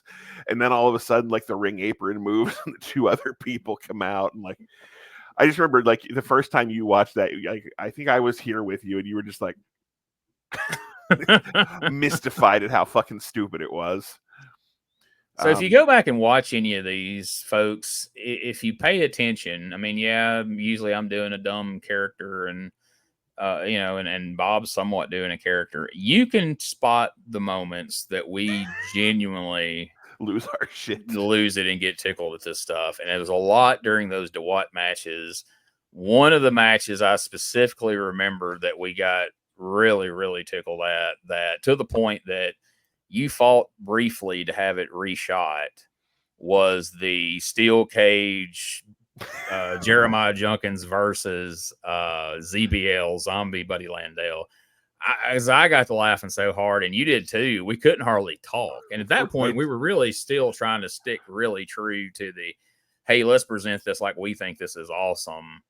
and then all of a sudden like the ring apron moves and the 2 other people come out, and like I just remember like the first time you watched that, I think I was here with you, and you were just like mystified at how fucking stupid it was. So if you go back and watch any of these, folks, if you pay attention, I mean, yeah, usually I'm doing a dumb character, and and Bob's somewhat doing a character. You can spot the moments that we genuinely lose our shit, lose it, and get tickled at this stuff. And it was a lot during those DeWatt matches. One of the matches I specifically remember that we got really, really tickled at, that to the point that you fought briefly to have it reshot, was the steel cage Jeremiah Jenkins versus ZBL Zombie Buddy Landale. I got to laughing so hard, and you did too. We couldn't hardly talk. And at that point, we were really still trying to stick really true to the, hey, let's present this like we think this is awesome,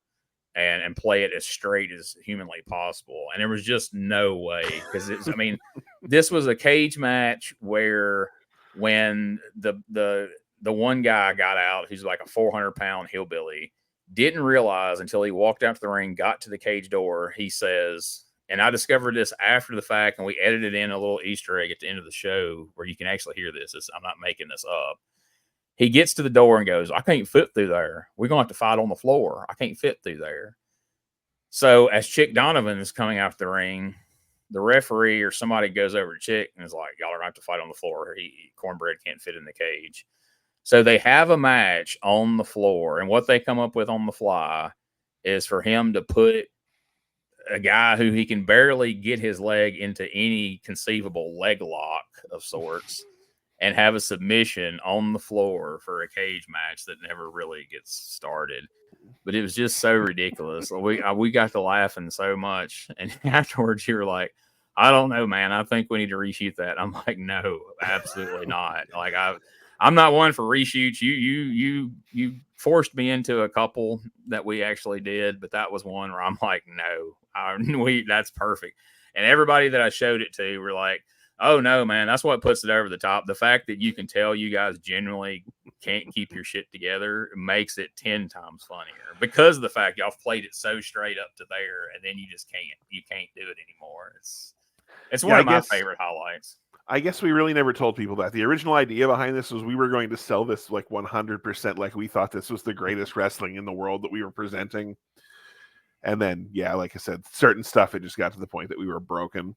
and play it as straight as humanly possible. And there was just no way, because I mean, this was a cage match where when the one guy got out, who's like a 400-pound hillbilly, didn't realize until he walked out to the ring, got to the cage door. He says, and I discovered this after the fact, and we edited in a little Easter egg at the end of the show where you can actually hear this. I'm not making this up. He gets to the door and goes, I can't fit through there. We're going to have to fight on the floor. I can't fit through there. So as Chick Donovan is coming out the ring, the referee or somebody goes over to Chick and is like, y'all are going to have to fight on the floor. Cornbread can't fit in the cage. So they have a match on the floor. And what they come up with on the fly is for him to put a guy who he can barely get his leg into any conceivable leg lock of sorts and have a submission on the floor for a cage match that never really gets started. But it was just so ridiculous. We got to laughing so much. And afterwards, you were like, I don't know, man. I think we need to reshoot that. I'm like, no, absolutely not. Like, I'm not one for reshoots. You forced me into a couple that we actually did, but that was one where I'm like, no, that's perfect. And everybody that I showed it to were like, oh no, man, that's what puts it over the top. The fact that you can tell you guys genuinely can't keep your shit together makes it 10 times funnier because of the fact y'all played it so straight up to there, and then you can't do it anymore. It's one of my favorite highlights. I guess we really never told people that. The original idea behind this was we were going to sell this like 100%, like we thought this was the greatest wrestling in the world that we were presenting. And then, yeah, like I said, certain stuff, it just got to the point that we were broken.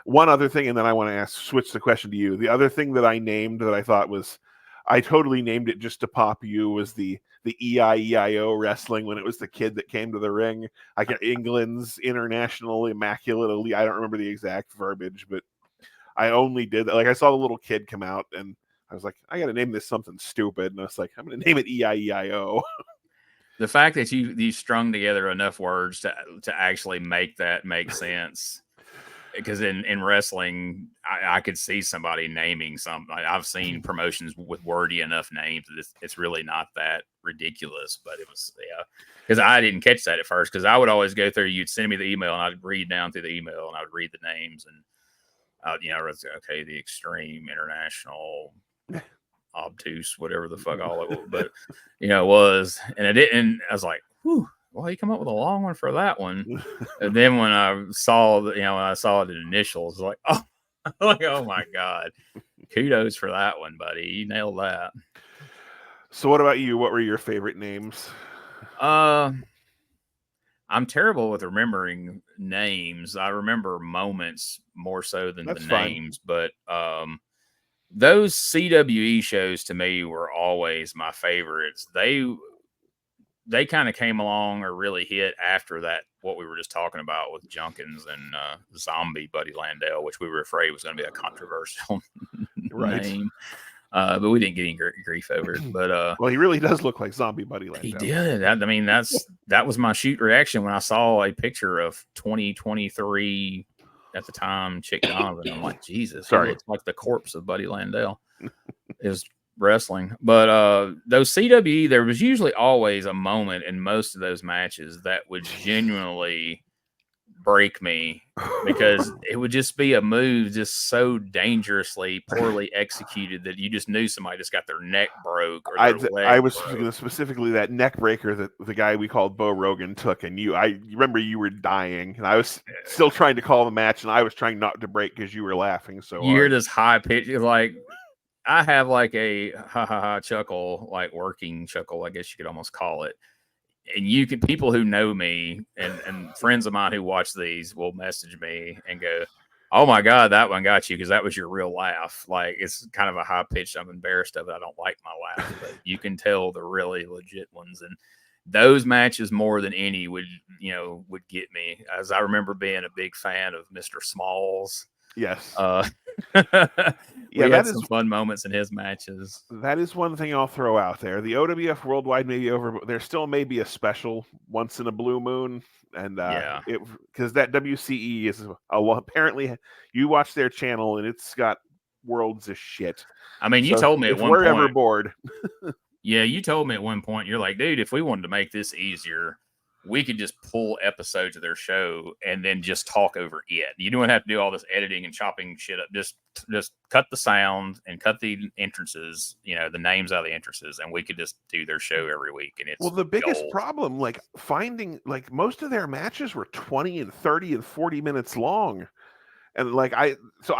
One other thing, and then I want to switch the question to you. The other thing that I named that I thought was, I totally named it just to pop you, was the EIEIO wrestling when it was the kid that came to the ring. I get England's International Immaculate Elite. I don't remember the exact verbiage, but I only did that. Like, I saw the little kid come out, and I was like, I got to name this something stupid. And I was like, I'm going to name it EIEIO. The fact that you strung together enough words to actually make that make sense. Because in wrestling, I could see somebody naming something. I've seen promotions with wordy enough names that it's really not that ridiculous. But it was, yeah, because I didn't catch that at first. Because I would always go through. You'd send me the email, and I'd read down through the email, and I would read the names, and okay, the Extreme International, Obtuse, whatever the fuck all it was, but it was, and it didn't. I was like, whew. Well, you come up with a long one for that one. And then when I saw the initials, like, oh my God. Kudos for that one, buddy. You nailed that. So what about you? What were your favorite names? I'm terrible with remembering names. I remember moments more so than That's the fine. names, but those CWE shows to me were always my favorites. They kind of came along or really hit after that, what we were just talking about with Jenkins and Zombie Buddy Landell, which we were afraid was going to be a controversial name. But we didn't get any grief over it. But well, he really does look like Zombie Buddy Landell. He did. I mean, that was my shoot reaction when I saw a picture of 2023 at the time, Chick Donovan. I'm like, Jesus, he looks like the corpse of Buddy Landell. It was wrestling. But those CWE, there was usually always a moment in most of those matches that would genuinely break me, because it would just be a move just so dangerously poorly executed that you just knew somebody just got their neck broke or their leg I was broke. specifically that neck breaker that the guy we called Bo Rogan took, and I remember you were dying, and I was still trying to call the match, and I was trying not to break because you were laughing so you hard. Hear this high pitch, like I have like a ha ha ha chuckle, like working chuckle, I guess you could almost call it. And people who know me and friends of mine who watch these will message me and go, oh my God, that one got you, because that was your real laugh. Like, it's kind of a high pitch. I'm embarrassed of it. I don't like my laugh, but you can tell the really legit ones. And those matches more than any would get me, as I remember being a big fan of Mr. Smalls. Yes. We had some fun moments in his matches. That is one thing I'll throw out there. The OWF Worldwide may be over, but there still may be a special once in a blue moon. And because that WCE is apparently, you watch their channel and it's got worlds of shit. I mean, you told me at one point. If we're ever bored. Yeah, you told me at one point, you're like, dude, if we wanted to make this easier, we could just pull episodes of their show and then just talk over it. You don't have to do all this editing and chopping shit up. Just cut the sound and cut the entrances, the names out of the entrances, and we could just do their show every week. And it's the biggest gold. problem, like finding, like most of their matches were 20 and 30 and 40 minutes long. And like I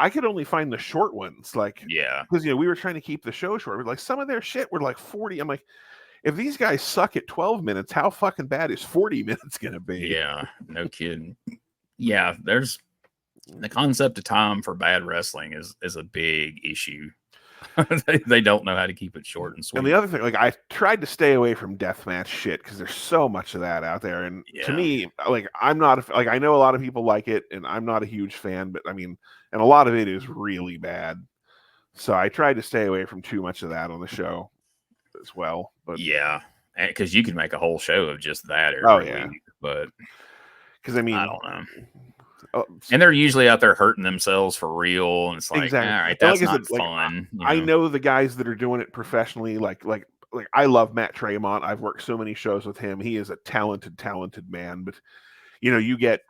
could only find the short ones, like because we were trying to keep the show short. Like some of their shit were like 40. I'm like, if these guys suck at 12 minutes, how fucking bad is 40 minutes gonna be? Yeah, no kidding. Yeah, there's the concept of time for bad wrestling is a big issue. they don't know how to keep it short and sweet. And the other thing, like I tried to stay away from deathmatch shit because there's so much of that out there. And to me, like I'm not like I know a lot of people like it, and I'm not a huge fan, but I mean, and a lot of it is really bad. So I tried to stay away from too much of that on the show as well. But yeah, because you could make a whole show of just that every week. But because I mean, I don't know. And they're usually out there hurting themselves for real, and it's like, all right, that's not fun. I know the guys that are doing it professionally. Like I love Matt Tremont. I've worked so many shows with him. He is a talented man. But you get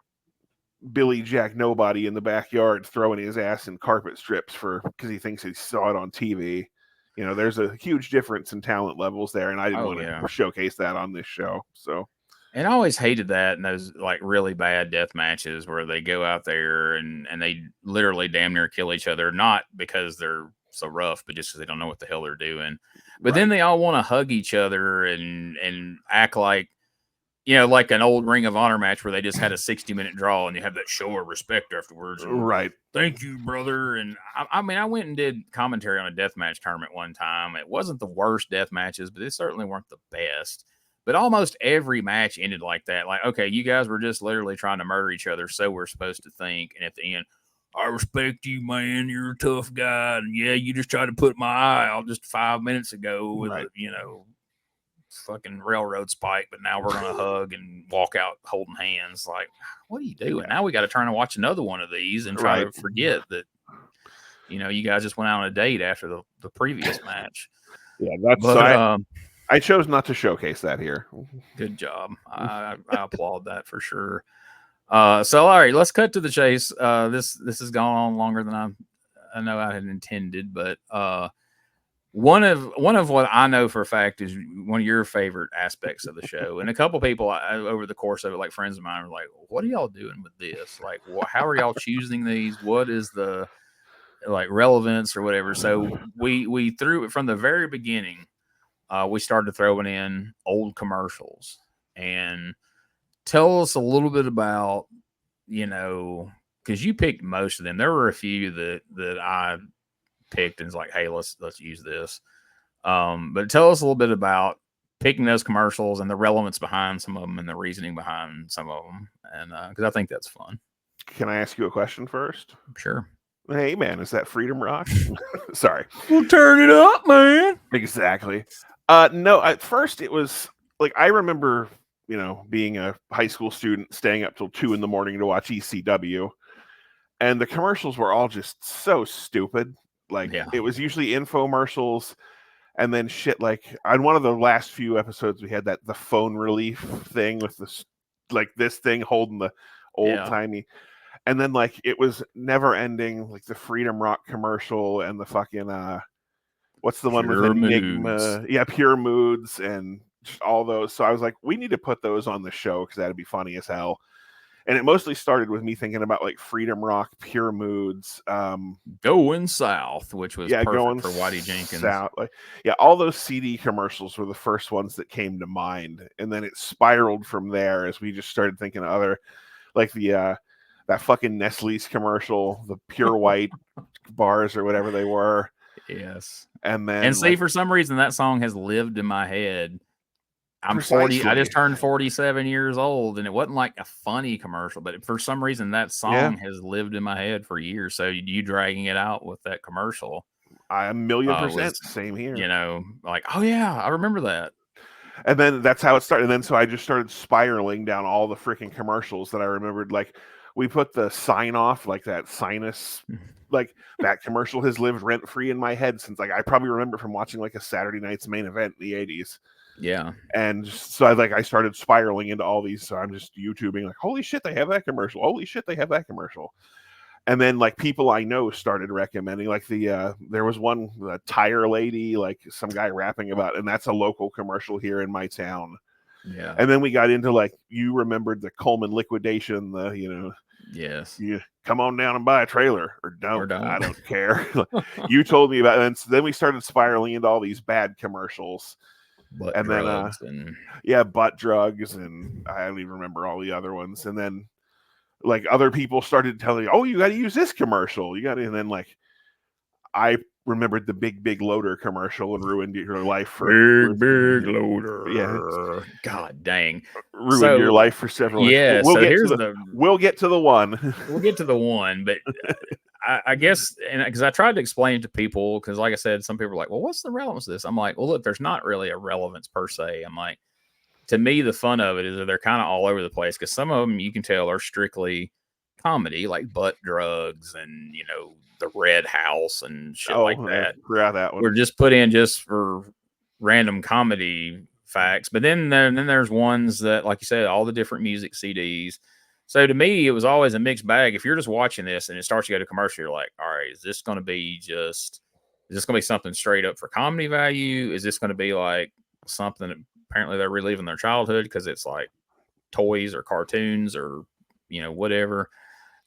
Billy Jack Nobody in the backyard throwing his ass in carpet strips because he thinks he saw it on TV. There's a huge difference in talent levels there, and I didn't want to showcase that on this show. So. And I always hated that in those like really bad death matches where they go out there and they literally damn near kill each other, not because they're so rough, but just because they don't know what the hell they're doing. But then they all want to hug each other and act like, like an old Ring of Honor match where they just had a 60-minute draw and you have that show of respect afterwards. Right. Thank you, brother. And I mean, I went and did commentary on a death match tournament one time. It wasn't the worst death matches, but it certainly weren't the best. But almost every match ended like that. Like, okay, you guys were just literally trying to murder each other, so we're supposed to think. And at the end, I respect you, man. You're a tough guy. And yeah, you just tried to put my eye out just 5 minutes ago with a, fucking railroad spike, but now we're going to hug and walk out holding hands. Like, what are you doing? Now we got to turn and watch another one of these and try to forget that, you guys just went out on a date after the previous match. Yeah, that's I chose not to showcase that here. Good job. I applaud that for sure. So, all right, let's cut to the chase. This has gone on longer than I know I had intended, but one of what I know for a fact is one of your favorite aspects of the show. And a couple people over the course of it, like friends of mine, were like, "What are y'all doing with this? Like, how are y'all choosing these? What is the relevance or whatever?" So we threw it from the very beginning. We started throwing in old commercials. And tell us a little bit about, because you picked most of them. There were a few that I picked and was like, hey, let's use this. But tell us a little bit about picking those commercials and the relevance behind some of them and the reasoning behind some of them. And because I think that's fun. Can I ask you a question first? Sure. Hey, man, is that Freedom Rock? Sorry. We'll turn it up, man. Exactly. No, at first it was like, I remember, being a high school student, staying up till 2 a.m. to watch ECW. And the commercials were all just so stupid. Like, it was usually infomercials and then shit like, on one of the last few episodes, we had the phone relief thing with this thing holding the old-timey. And then, like, it was never ending, like the Freedom Rock commercial and the fucking, what's the one with Enigma? Yeah, Pure Moods and just all those. So I was like, we need to put those on the show because that'd be funny as hell. And it mostly started with me thinking about like Freedom Rock, Pure Moods, Going South, which was perfect for Whitey Jenkins. South. All those CD commercials were the first ones that came to mind, and then it spiraled from there as we just started thinking of other, like the that fucking Nestle's commercial, the Pure White bars or whatever they were. Yes. And see, for some reason that song has lived in my head. I'm 40. I just turned 47 years old, and it wasn't like a funny commercial, but for some reason that song has lived in my head for years. So you dragging it out with that commercial, I 1,000,000% same here. Like, oh yeah, I remember that. And then that's how it started. And then so I just started spiraling down all the freaking commercials that I remembered. Like, we put the sign off, like that sinus, like that commercial has lived rent free in my head since, like, I probably remember from watching like a Saturday Night's Main Event in the 80s. Yeah. And so I started spiraling into all these. So I'm just YouTubing like, holy shit, they have that commercial. Holy shit, they have that commercial. And then like people I know started recommending, like there was one tire lady, like some guy rapping about, and that's a local commercial here in my town. Yeah. And then we got into like, you remembered the Coleman liquidation, Yes. you come on down and buy a trailer or don't. Or don't. I don't care. You told me about it. And so then we started spiraling into all these bad commercials. Butt And then drugs and butt drugs, and I don't even remember all the other ones. And then like other people started telling me, oh, you got to use this commercial. You got to, and then like I remembered the big loader commercial and ruined your life for big loader. Yeah, God dang, ruined your life for several. Yeah, we'll so get here's to we'll get to the one. We'll get to the one, but I guess, and because I tried to explain to people, because like I said, some people are like, well, what's the relevance of this? I'm like, well, look, there's not really a relevance per se. I'm like, to me, the fun of it is that they're kind of all over the place, because some of them you can tell are strictly comedy, like butt drugs and the Red House and shit like that. Yeah, that one. We're just put in just for random comedy facts, but then there's ones that, like you said, all the different music CDs. So to me, it was always a mixed bag. If you're just watching this and it starts to go to commercial, you're like, all right, is this going to be something straight up for comedy value? Is this going to be like something that apparently they're reliving their childhood because it's like toys or cartoons or whatever?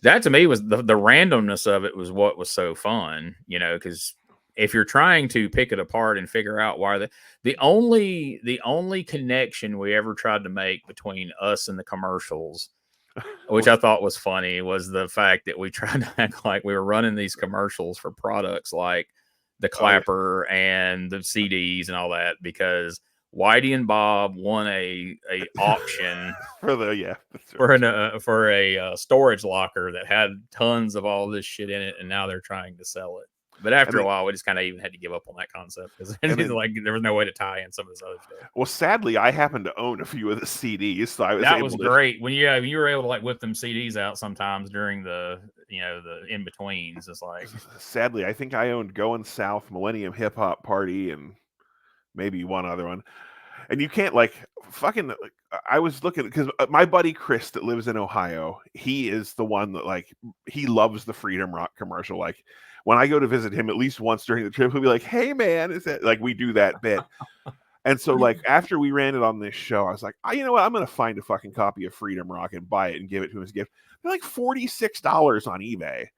That to me was the randomness of it was what was so fun, because if you're trying to pick it apart and figure out why the only connection we ever tried to make between us and the commercials, which I thought was funny, was the fact that we tried to act like we were running these commercials for products like the clapper and the CDs and all that, because Whitey and Bob won a auction for a storage locker that had tons of all this shit in it, and now they're trying to sell it. But after a while, we just kind of even had to give up on that concept because there was no way to tie in some of this other stuff. Well, sadly, I happen to own a few of the CDs, so I was that was great when you were able to like whip them CDs out sometimes during the the in betweens. It's like, sadly, I think I owned Going South, Millennium Hip Hop Party, and maybe one other one. And you can't I was looking because my buddy Chris that lives in Ohio, he is the one that he loves the Freedom Rock commercial. Like when I go to visit him at least once during the trip, he'll be like, hey man, is that like we do that bit. And so like after we ran it on this show, I was like, you know what, I'm gonna find a fucking copy of Freedom Rock and buy it and give it to him as a gift. They're like $46 on eBay. I'm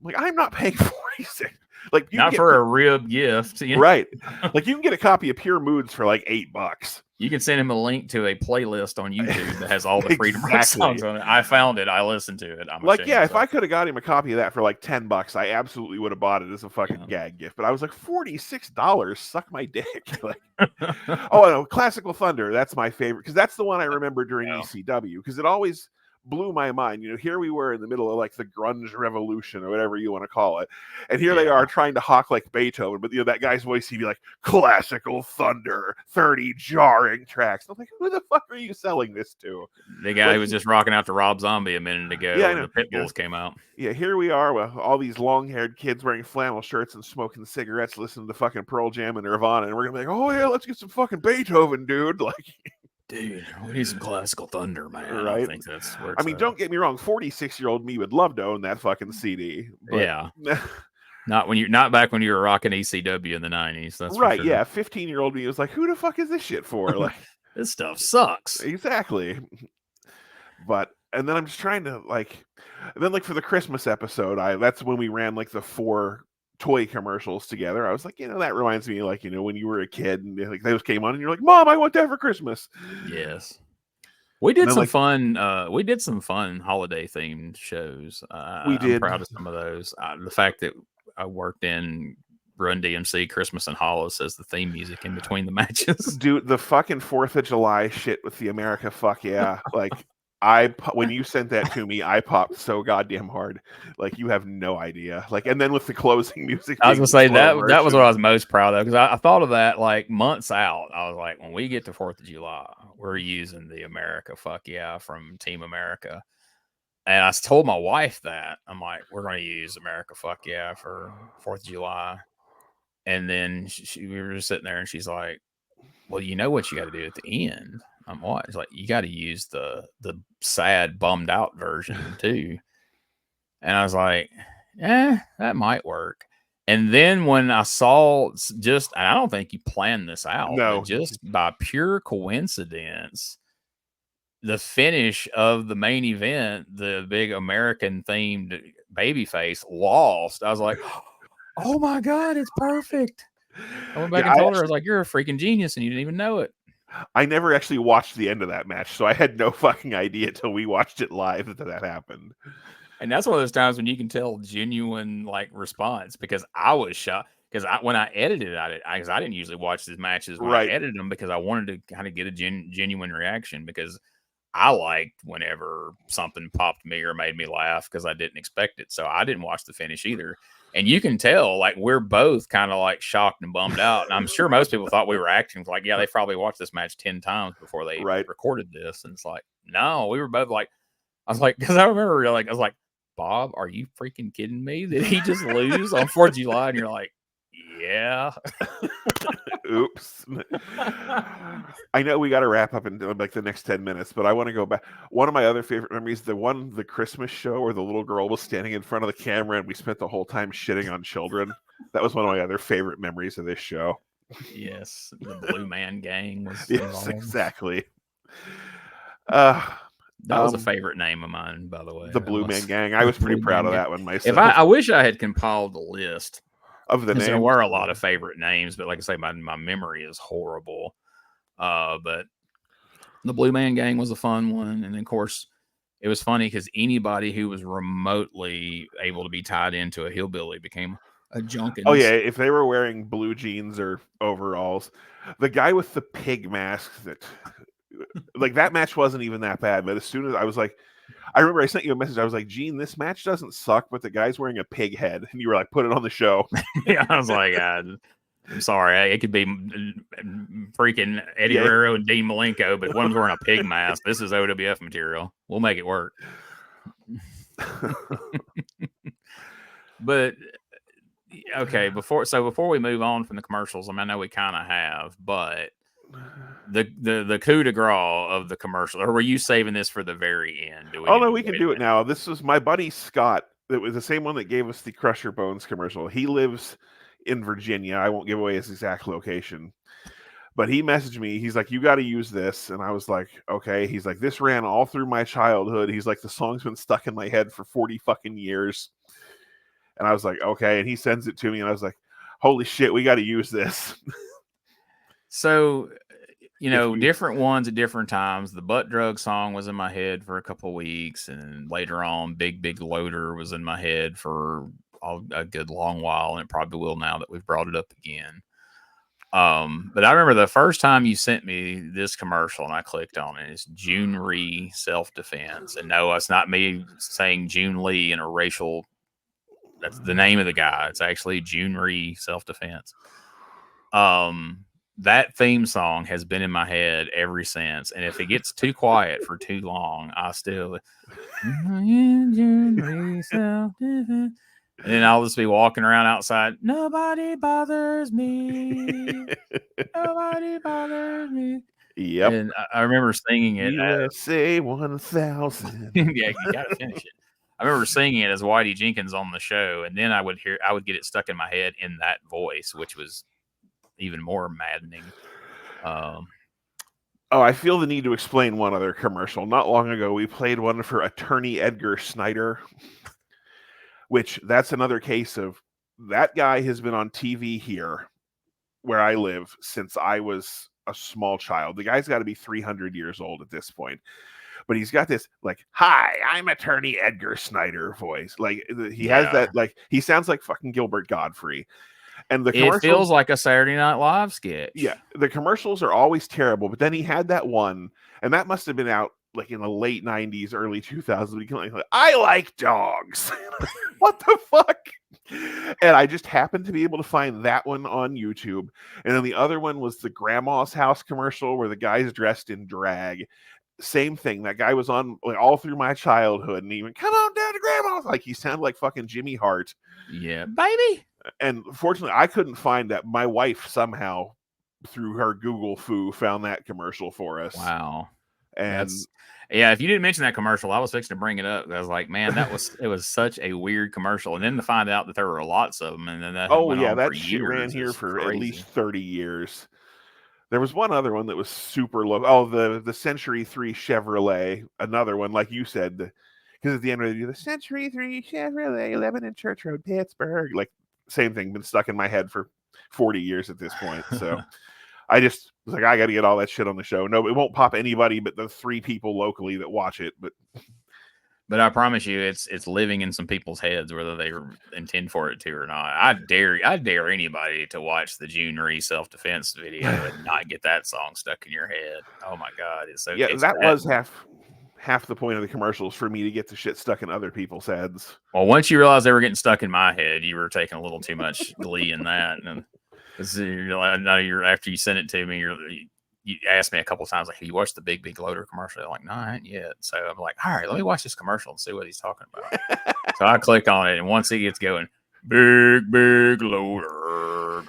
like, I'm not paying 46. Like not for a rib gift, right? Like you can get a copy of Pure Moods for like $8. You can send him a link to a playlist on YouTube that has all the Freedom Rock songs on it. I found it. I listened to it. If I could have got him a copy of that for like $10, I absolutely would have bought it as a fucking gag gift. But I was like, $46, suck my dick. Like, oh no, Classical Thunder. That's my favorite because that's the one I remember during ECW because it always blew my mind. Here we were in the middle of like the grunge revolution or whatever you want to call it, and here they are trying to hawk like Beethoven, but that guy's voice, he'd be like, Classical Thunder, 30 jarring tracks. I'm like, who the fuck are you selling this to? The guy who was just rocking out to Rob Zombie a minute ago. Yeah, the Pitbulls came out. Yeah, here we are with all these long-haired kids wearing flannel shirts and smoking cigarettes, listening to fucking Pearl Jam and Nirvana, and we're gonna be like, oh yeah, let's get some fucking Beethoven, dude. Like, dude, we need some Classical Thunder, man. Right? I think that's where it's don't get me wrong, 46-year-old me would love to own that fucking CD. But... yeah. Not back when you were rocking ECW in the 90s. That's right. Sure. Yeah, 15-year-old me was like, who the fuck is this shit for? Like, this stuff sucks. Exactly. But and then I'm just trying to for the Christmas episode, that's when we ran like the 4 toy commercials together. I was like, that reminds me when you were a kid and like those came on and you're like, Mom, I want that for Christmas. Yes. We did some fun holiday themed shows. We did. I'm proud of some of those. The fact that I worked in Run DMC Christmas and Hollis as the theme music in between the matches. Dude, the fucking 4th of July shit with the America fuck yeah. Like when you sent that to me, I popped so goddamn hard. Like you have no idea. Like, and then with the closing music, I was gonna say that was what I was most proud of because I thought of that like months out. I was like, when we get to 4th of July, we're using the America fuck yeah from Team America. And I told my wife that I'm like, we're going to use America fuck yeah for 4th of July. And then we were just sitting there, and she's like, well, you know what you got to do at the end. I'm what? It's like you got to use the sad, bummed out version too. And I was like, that might work. And then when I saw just, and I don't think you planned this out, but No, just by pure coincidence, the finish of the main event, the big American themed babyface lost. I was like, oh my God, it's perfect. I went back yeah, and told her, I was like, you're a freaking genius and you didn't even know it. I never actually watched the end of that match, so I had no fucking idea till we watched it live that happened. And that's one of those times when you can tell genuine like response, because I was shocked. Because when I edited it, I didn't usually watch these matches when I Right. edited them, because I wanted to kind of get a genuine reaction, because I liked whenever something popped me or made me laugh because I didn't expect it. So I didn't watch the finish either. And you can tell, like, we're both kind of like shocked and bummed out. And I'm sure most people thought we were acting like, yeah, they probably watched this match 10 times before they Right. recorded this. And it's like, no, we were both like, I was like, because I remember, like, I was like, Bob, are you freaking kidding me? Did he just lose on 4th of July? And you're like, yeah. Oops. I know we got to wrap up in like the next 10 minutes, but I want to go back. One of my other favorite memories, the Christmas show where the little girl was standing in front of the camera and we spent the whole time shitting on children. That was one of my other favorite memories of this show. Yes. The Blue Man Gang was Yes, involved. exactly. That was a favorite name of mine, by the way. The Blue Man Gang. I was pretty proud of that one myself. I wish I had compiled the list of the names. There were a lot of favorite names, but like I say, my memory is horrible. But the Blue Man Gang was a fun one, and of course, it was funny because anybody who was remotely able to be tied into a hillbilly became a Jenkins. Oh yeah, if they were wearing blue jeans or overalls, the guy with the pig mask like that match wasn't even that bad, but as soon as I was like, I remember I sent you a message. I was like, Gene, this match doesn't suck, but the guy's wearing a pig head, and you were like, put it on the show. Yeah, I was like, I'm sorry, it could be freaking Eddie Guerrero and Dean Malenko, but one's wearing a pig mask. This is OWF material. We'll make it work. But okay, before we move on from the commercials, I mean, I know we kind of have, but the coup de grace of the commercial, or were you saving this for the very end? No, we can do it now. This was my buddy Scott. It was the same one that gave us the Crusher Bones commercial. He lives in Virginia. I won't give away his exact location, but he messaged me. He's like, you got to use this. And I was like, okay. He's like, this ran all through my childhood. He's like, the song's been stuck in my head for 40 fucking years. And I was like, okay. And he sends it to me. And I was like, holy shit, we got to use this. So, different ones at different times. The Butt Drug song was in my head for a couple of weeks. And later on, Big Big Loader was in my head for a good long while. And it probably will now that we've brought it up again. But I remember the first time you sent me this commercial and I clicked on it. It's June Ree Self-Defense. And no, it's not me saying June Lee in a racial. That's the name of the guy. It's actually June Ree Self-Defense. That theme song has been in my head ever since. And if it gets too quiet for too long, I still June Ree Self-Defense. And then I'll just be walking around outside. Nobody bothers me. Nobody bothers me. Yep. And I remember singing it. USA 1000. Yeah, you got to finish it. I remember singing it as Whitey Jenkins on the show, and then I would get it stuck in my head in that voice, which was even more maddening. I feel the need to explain one other commercial. Not long ago, we played one for Attorney Edgar Snyder, which that's another case of that guy has been on TV here where I live since I was a small child. The guy's got to be 300 years old at this point. But he's got this like, hi, I'm Attorney Edgar Snyder voice. Like he has that, like he sounds like fucking Gilbert Godfrey. And it feels like a Saturday Night Live sketch. Yeah, the commercials are always terrible. But then he had that one, and that must have been out like in the late 90s, early 2000s. Like, I like dogs. What the fuck? And I just happened to be able to find that one on YouTube. And then the other one was the Grandma's House commercial where the guy's dressed in drag. Same thing. That guy was on like all through my childhood, and even come on down to Grandma's. Like he sounded like fucking Jimmy Hart. Yeah, baby. And fortunately, I couldn't find that. My wife somehow through her Google foo found that commercial for us. Wow. And yeah, if you didn't mention that commercial, I was fixing to bring it up. I was like, man, it was such a weird commercial. And then to find out that there were lots of them, and then that went on for that shit years, ran here for crazy. at least 30 years. There was one other one that was super low. Oh, the Century 3 Chevrolet, another one, like you said, because at the end they do the Century 3 Chevrolet, 11 in Church Road, Pittsburgh. Like, same thing, been stuck in my head for 40 years at this point. So I just was like, I got to get all that shit on the show. No, it won't pop anybody but the 3 people locally that watch it. But I promise you, it's living in some people's heads, whether they intend for it to or not. I dare anybody to watch the June Ree self-defense video and not get that song stuck in your head. Oh my God, it's so that was half the point of the commercials, for me to get the shit stuck in other people's heads. Well, once you realized they were getting stuck in my head, you were taking a little too much glee in that. And I know after you sent it to me, you asked me a couple of times, like, have you watched the Big Loader commercial? I'm like, no, I ain't yet. So I'm like, all right, let me watch this commercial and see what he's talking about. So I click on it, and once he gets going, Big Loader.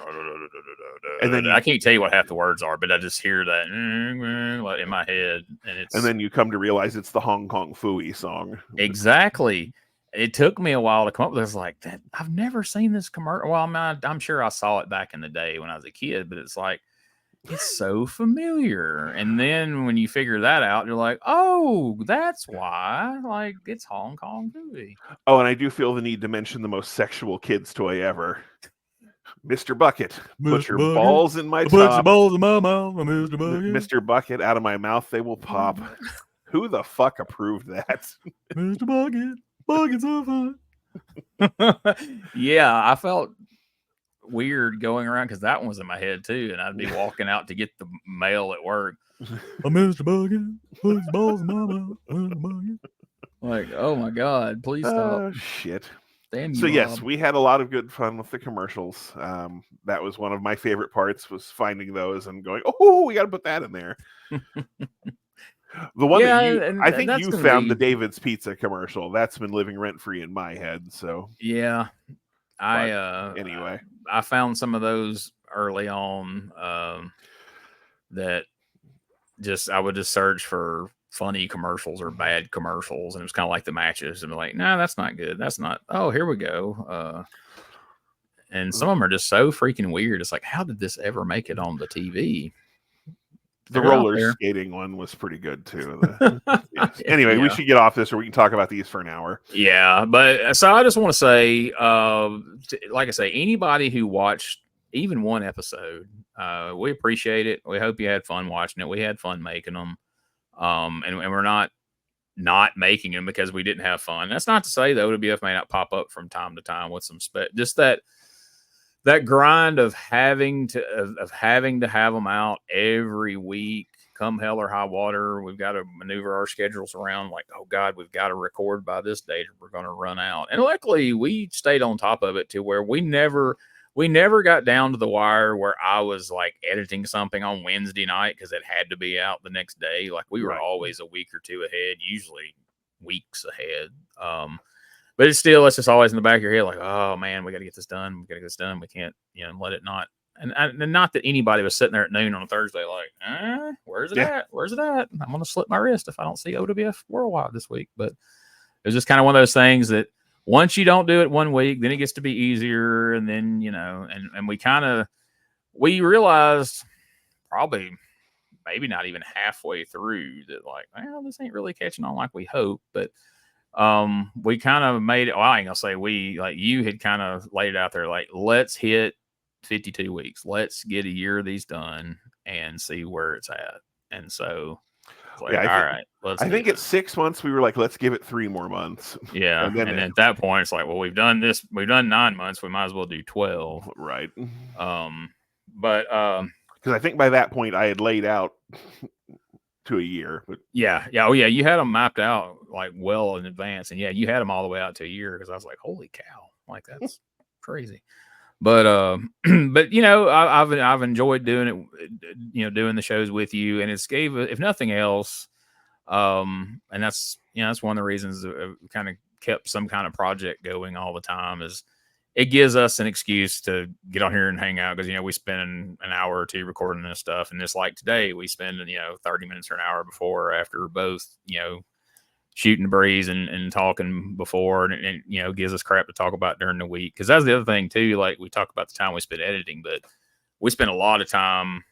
And then I can't tell you what half the words are, but I just hear that in my head. And then you come to realize it's the Hong Kong Phooey song. Exactly. It took me a while to come up with this. Like, that I've never seen this commercial. Well, I'm sure I saw it back in the day when I was a kid, but it's like, it's so familiar. And then when you figure that out, you're like, oh, that's why. Like, it's Hong Kong Phooey. Oh, and I do feel the need to mention the most sexual kids toy ever. Mr. Bucket, put your balls in my top. Put your balls in my mouth, Mr. Bucket. Mr. Bucket, out of my mouth they will pop. Who the fuck approved that? Mr. Bucket, Bucket's so fun. Yeah, I felt weird going around because that one was in my head too, and I'd be walking out to get the mail at work. Mr. Bucket, put his balls in my mouth. Like, oh my God, please stop. Oh shit. Damn you, so yes, we had a lot of good fun with the commercials. That was one of my favorite parts, was finding those and going, oh, we got to put that in there. The one that I think you found the David's Pizza commercial. That's been living rent free in my head. So yeah, anyway, I found some of those early on that I would just search for funny commercials or bad commercials, and it was kind of like the matches, and like, no, that's not good. That's not. Oh, here we go. And some of them are just so freaking weird. It's like, how did this ever make it on the TV? The roller skating one was pretty good too. Yes. Anyway, we should get off this, or we can talk about these for an hour. Yeah, but so I just want to say, like I say, anybody who watched even one episode, we appreciate it. We hope you had fun watching it. We had fun making them, and we're not making them because we didn't have fun. That's not to say the OWF may not pop up from time to time with some just that grind of having to have them out every week, come hell or high water. We've got to maneuver our schedules around, like, oh God, we've got to record by this date or we're going to run out. And luckily we stayed on top of it to where we never got down to the wire where I was like editing something on Wednesday night because it had to be out the next day. Like, we were always a week or two ahead, usually weeks ahead. But it's just always in the back of your head, like, oh man, we got to get this done. We can't, let it not. And not that anybody was sitting there at noon on a Thursday, like, where's it at? Where's it at? I'm going to slip my wrist if I don't see OWF Worldwide this week. But it was just kind of one of those things that once you don't do it one week, then it gets to be easier. And then, and we realized probably maybe not even halfway through that, like, well, this ain't really catching on like we hoped. But we kind of made it. Well, I ain't gonna say we, like, you had kind of laid it out there, like, let's hit 52 weeks. Let's get a year of these done and see where it's at. And so, like, all right, I think at 6 months we were like, let's give it 3 more months. Yeah, and then at that point it's like, well, we've done 9 months. We might as well do 12. Right. But because I think by that point I had laid out to a year. But oh yeah, you had them mapped out like well in advance, and you had them all the way out to a year, because I was like, holy cow, like, that's crazy. But but I've enjoyed doing it, doing the shows with you, and it's gave, if nothing else, and that's one of the reasons that kind of kept some kind of project going all the time, is it gives us an excuse to get on here and hang out because, we spend an hour or two recording this stuff. And just like today, we spend, 30 minutes or an hour before or after both, shooting the breeze and talking before. And, gives us crap to talk about during the week. Because that's the other thing, too. Like, we talk about the time we spend editing, but we spend a lot of time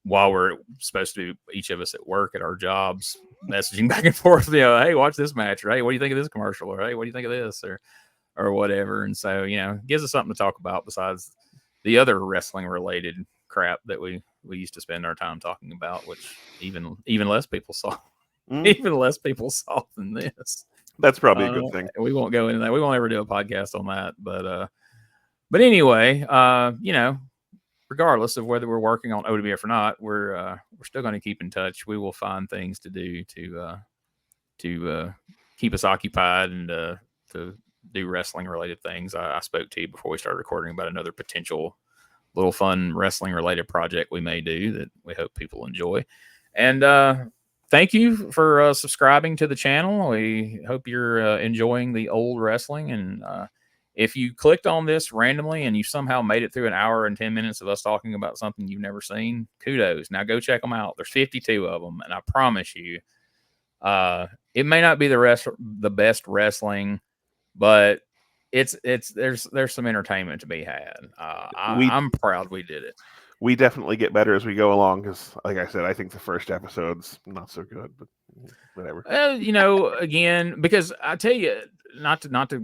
while we're supposed to, each of us at work at our jobs, messaging back and forth, hey, watch this match, or hey, what do you think of this commercial, or hey, what do you think of this, or whatever. And so, gives us something to talk about besides the other wrestling related crap that we used to spend our time talking about, which even less people saw. Even less people saw than this. That's probably a good thing. We won't go into that. We won't ever do a podcast on that. But anyway, regardless of whether we're working on OWF or not, we're still going to keep in touch. We will find things to do to keep us occupied and to do wrestling related things. I spoke to you before we started recording about another potential little fun wrestling related project we may do that we hope people enjoy. And thank you for subscribing to the channel. We hope you're enjoying the old wrestling. And if you clicked on this randomly and you somehow made it through an hour and 10 minutes of us talking about something you've never seen, kudos. Now go check them out. There's 52 of them. And I promise you, it may not be the best wrestling, but there's some entertainment to be had. I'm proud we did it. We definitely get better as we go along because, like I said, I think the first episode's not so good, but whatever. Again, because I tell you, not to,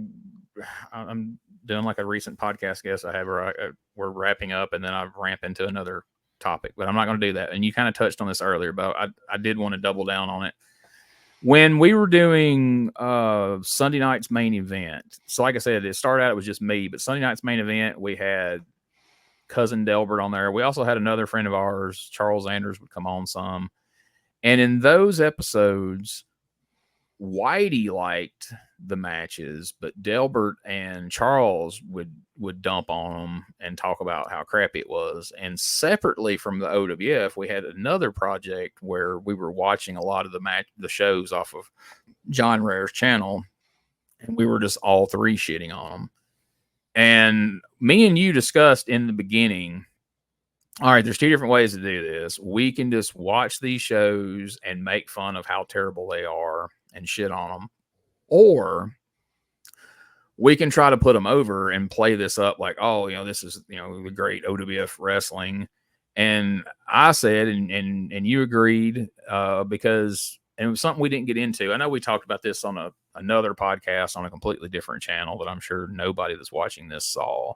I'm doing like a recent podcast guest I have where we're wrapping up and then I ramp into another topic, but I'm not going to do that. And you kind of touched on this earlier, but I did want to double down on it. When we were doing Sunday night's main event, so like I said, it started out, it was just me, but Sunday night's main event, we had Cousin Delbert on there. We also had another friend of ours, Charles Anders, would come on some. And in those episodes, Whitey liked the matches, but Delbert and Charles would dump on them and talk about how crappy it was. And separately from the OWF, we had another project where we were watching a lot of the shows off of John Rare's channel, and we were just all three shitting on them. And me and you discussed in the beginning, all right, there's two different ways to do this. We can just watch these shows and make fun of how terrible they are and shit on them, or we can try to put them over and play this up like, oh, this is, the great OWF wrestling. And I said, and you agreed, because it was something we didn't get into. I know we talked about this on another podcast on a completely different channel that I'm sure nobody that's watching this saw.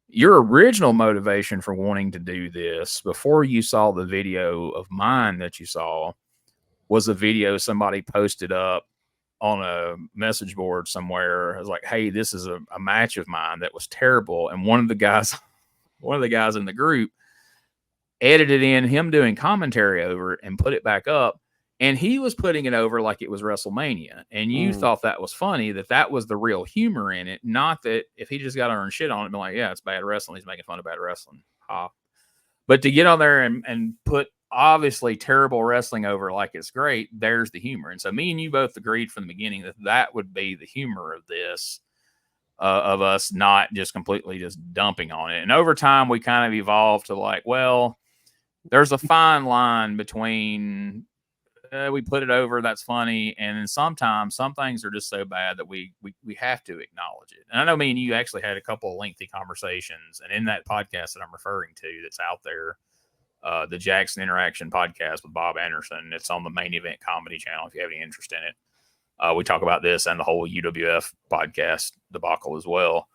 Your original motivation for wanting to do this before you saw the video of mine that you saw was a video somebody posted up on a message board somewhere. I was like, hey, this is a match of mine that was terrible. And one of the guys in the group edited in him doing commentary over it and put it back up. And he was putting it over like it was WrestleMania. And you thought that was funny, that was the real humor in it. Not that if he just got on and shit on it, be like, yeah, it's bad wrestling. He's making fun of bad wrestling. But to get on there and put obviously terrible wrestling over like it's great, there's the humor. And so me and you both agreed from the beginning that would be the humor of this, of us not just completely just dumping on it. And over time, we kind of evolved to like, well, there's a fine line between we put it over, that's funny, and then sometimes some things are just so bad that we have to acknowledge it. And I know me and you actually had a couple of lengthy conversations, and in that podcast that I'm referring to that's out there, the Jackson Interaction podcast with Bob Anderson, it's on the Main Event Comedy channel if you have any interest in it. We talk about this and the whole UWF podcast debacle as well.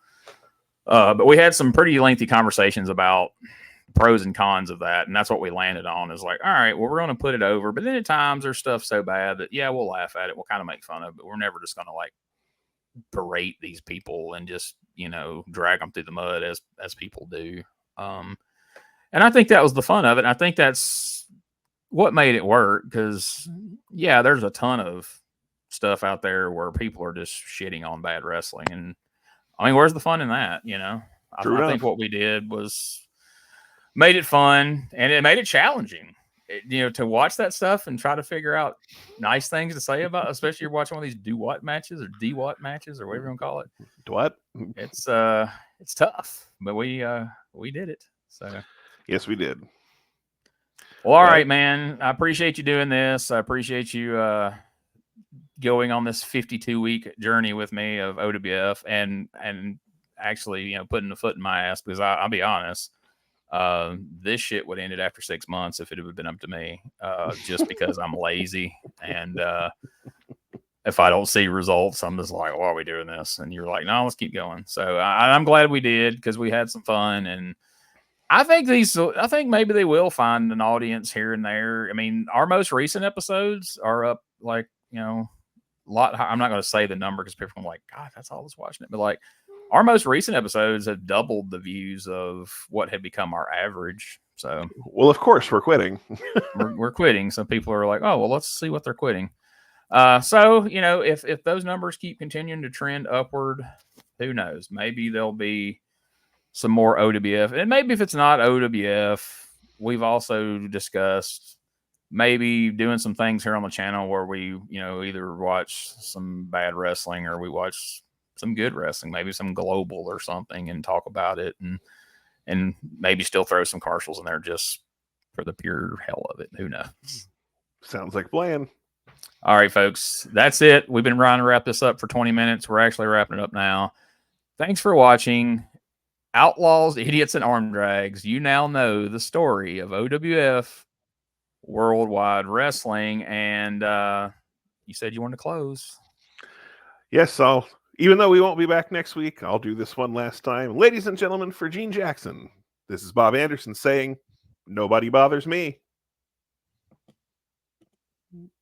But we had some pretty lengthy conversations about pros and cons of that, and that's what we landed on, is like, all right, well, we're going to put it over, but then at times there's stuff so bad that, yeah, we'll laugh at it, we'll kind of make fun of it, but we're never just going to like berate these people and just, drag them through the mud as people do. And I think that was the fun of it. And I think that's what made it work, because, yeah, there's a ton of stuff out there where people are just shitting on bad wrestling. And, I mean, where's the fun in that, I think what we did was made it fun, and it made it challenging. to watch that stuff and try to figure out nice things to say about, especially you're watching one of these do-what matches or D-what matches or whatever you want to call it. What? It's tough, but we did it. So yes, we did. Well, all right, man. I appreciate you doing this. I appreciate you going on this 52-week journey with me of OWF and actually, putting a foot in my ass, because I'll be honest, this shit would have ended after 6 months if it had been up to me, just because I'm lazy. And if I don't see results, I'm just like, why are we doing this? And you're like, no, let's keep going. So I'm glad we did, because we had some fun. And I think maybe they will find an audience here and there. I mean, our most recent episodes are up like, a lot. I'm not going to say the number because people are like, God, that's all that's watching it. But like, our most recent episodes have doubled the views of what had become our average. So, well, of course, we're quitting. we're quitting. So people are like, oh, well, let's see what they're quitting. So, if those numbers keep continuing to trend upward, who knows? Maybe there'll be some more OWF. And maybe if it's not OWF, we've also discussed maybe doing some things here on the channel where we, either watch some bad wrestling or we watch some good wrestling, maybe some global or something, and talk about it, and maybe still throw some commercials in there just for the pure hell of it. Who knows? Sounds like a plan. All right, folks, that's it. We've been trying to wrap this up for 20 minutes. We're actually wrapping it up now. Thanks for watching. Outlaws, Idiots, and Armdrags. You now know the story of OWF, Worldwide Wrestling, and you said you wanted to close. Yes, even though we won't be back next week, I'll do this one last time. Ladies and gentlemen, for Gene Jackson, this is Bob Anderson saying, nobody bothers me.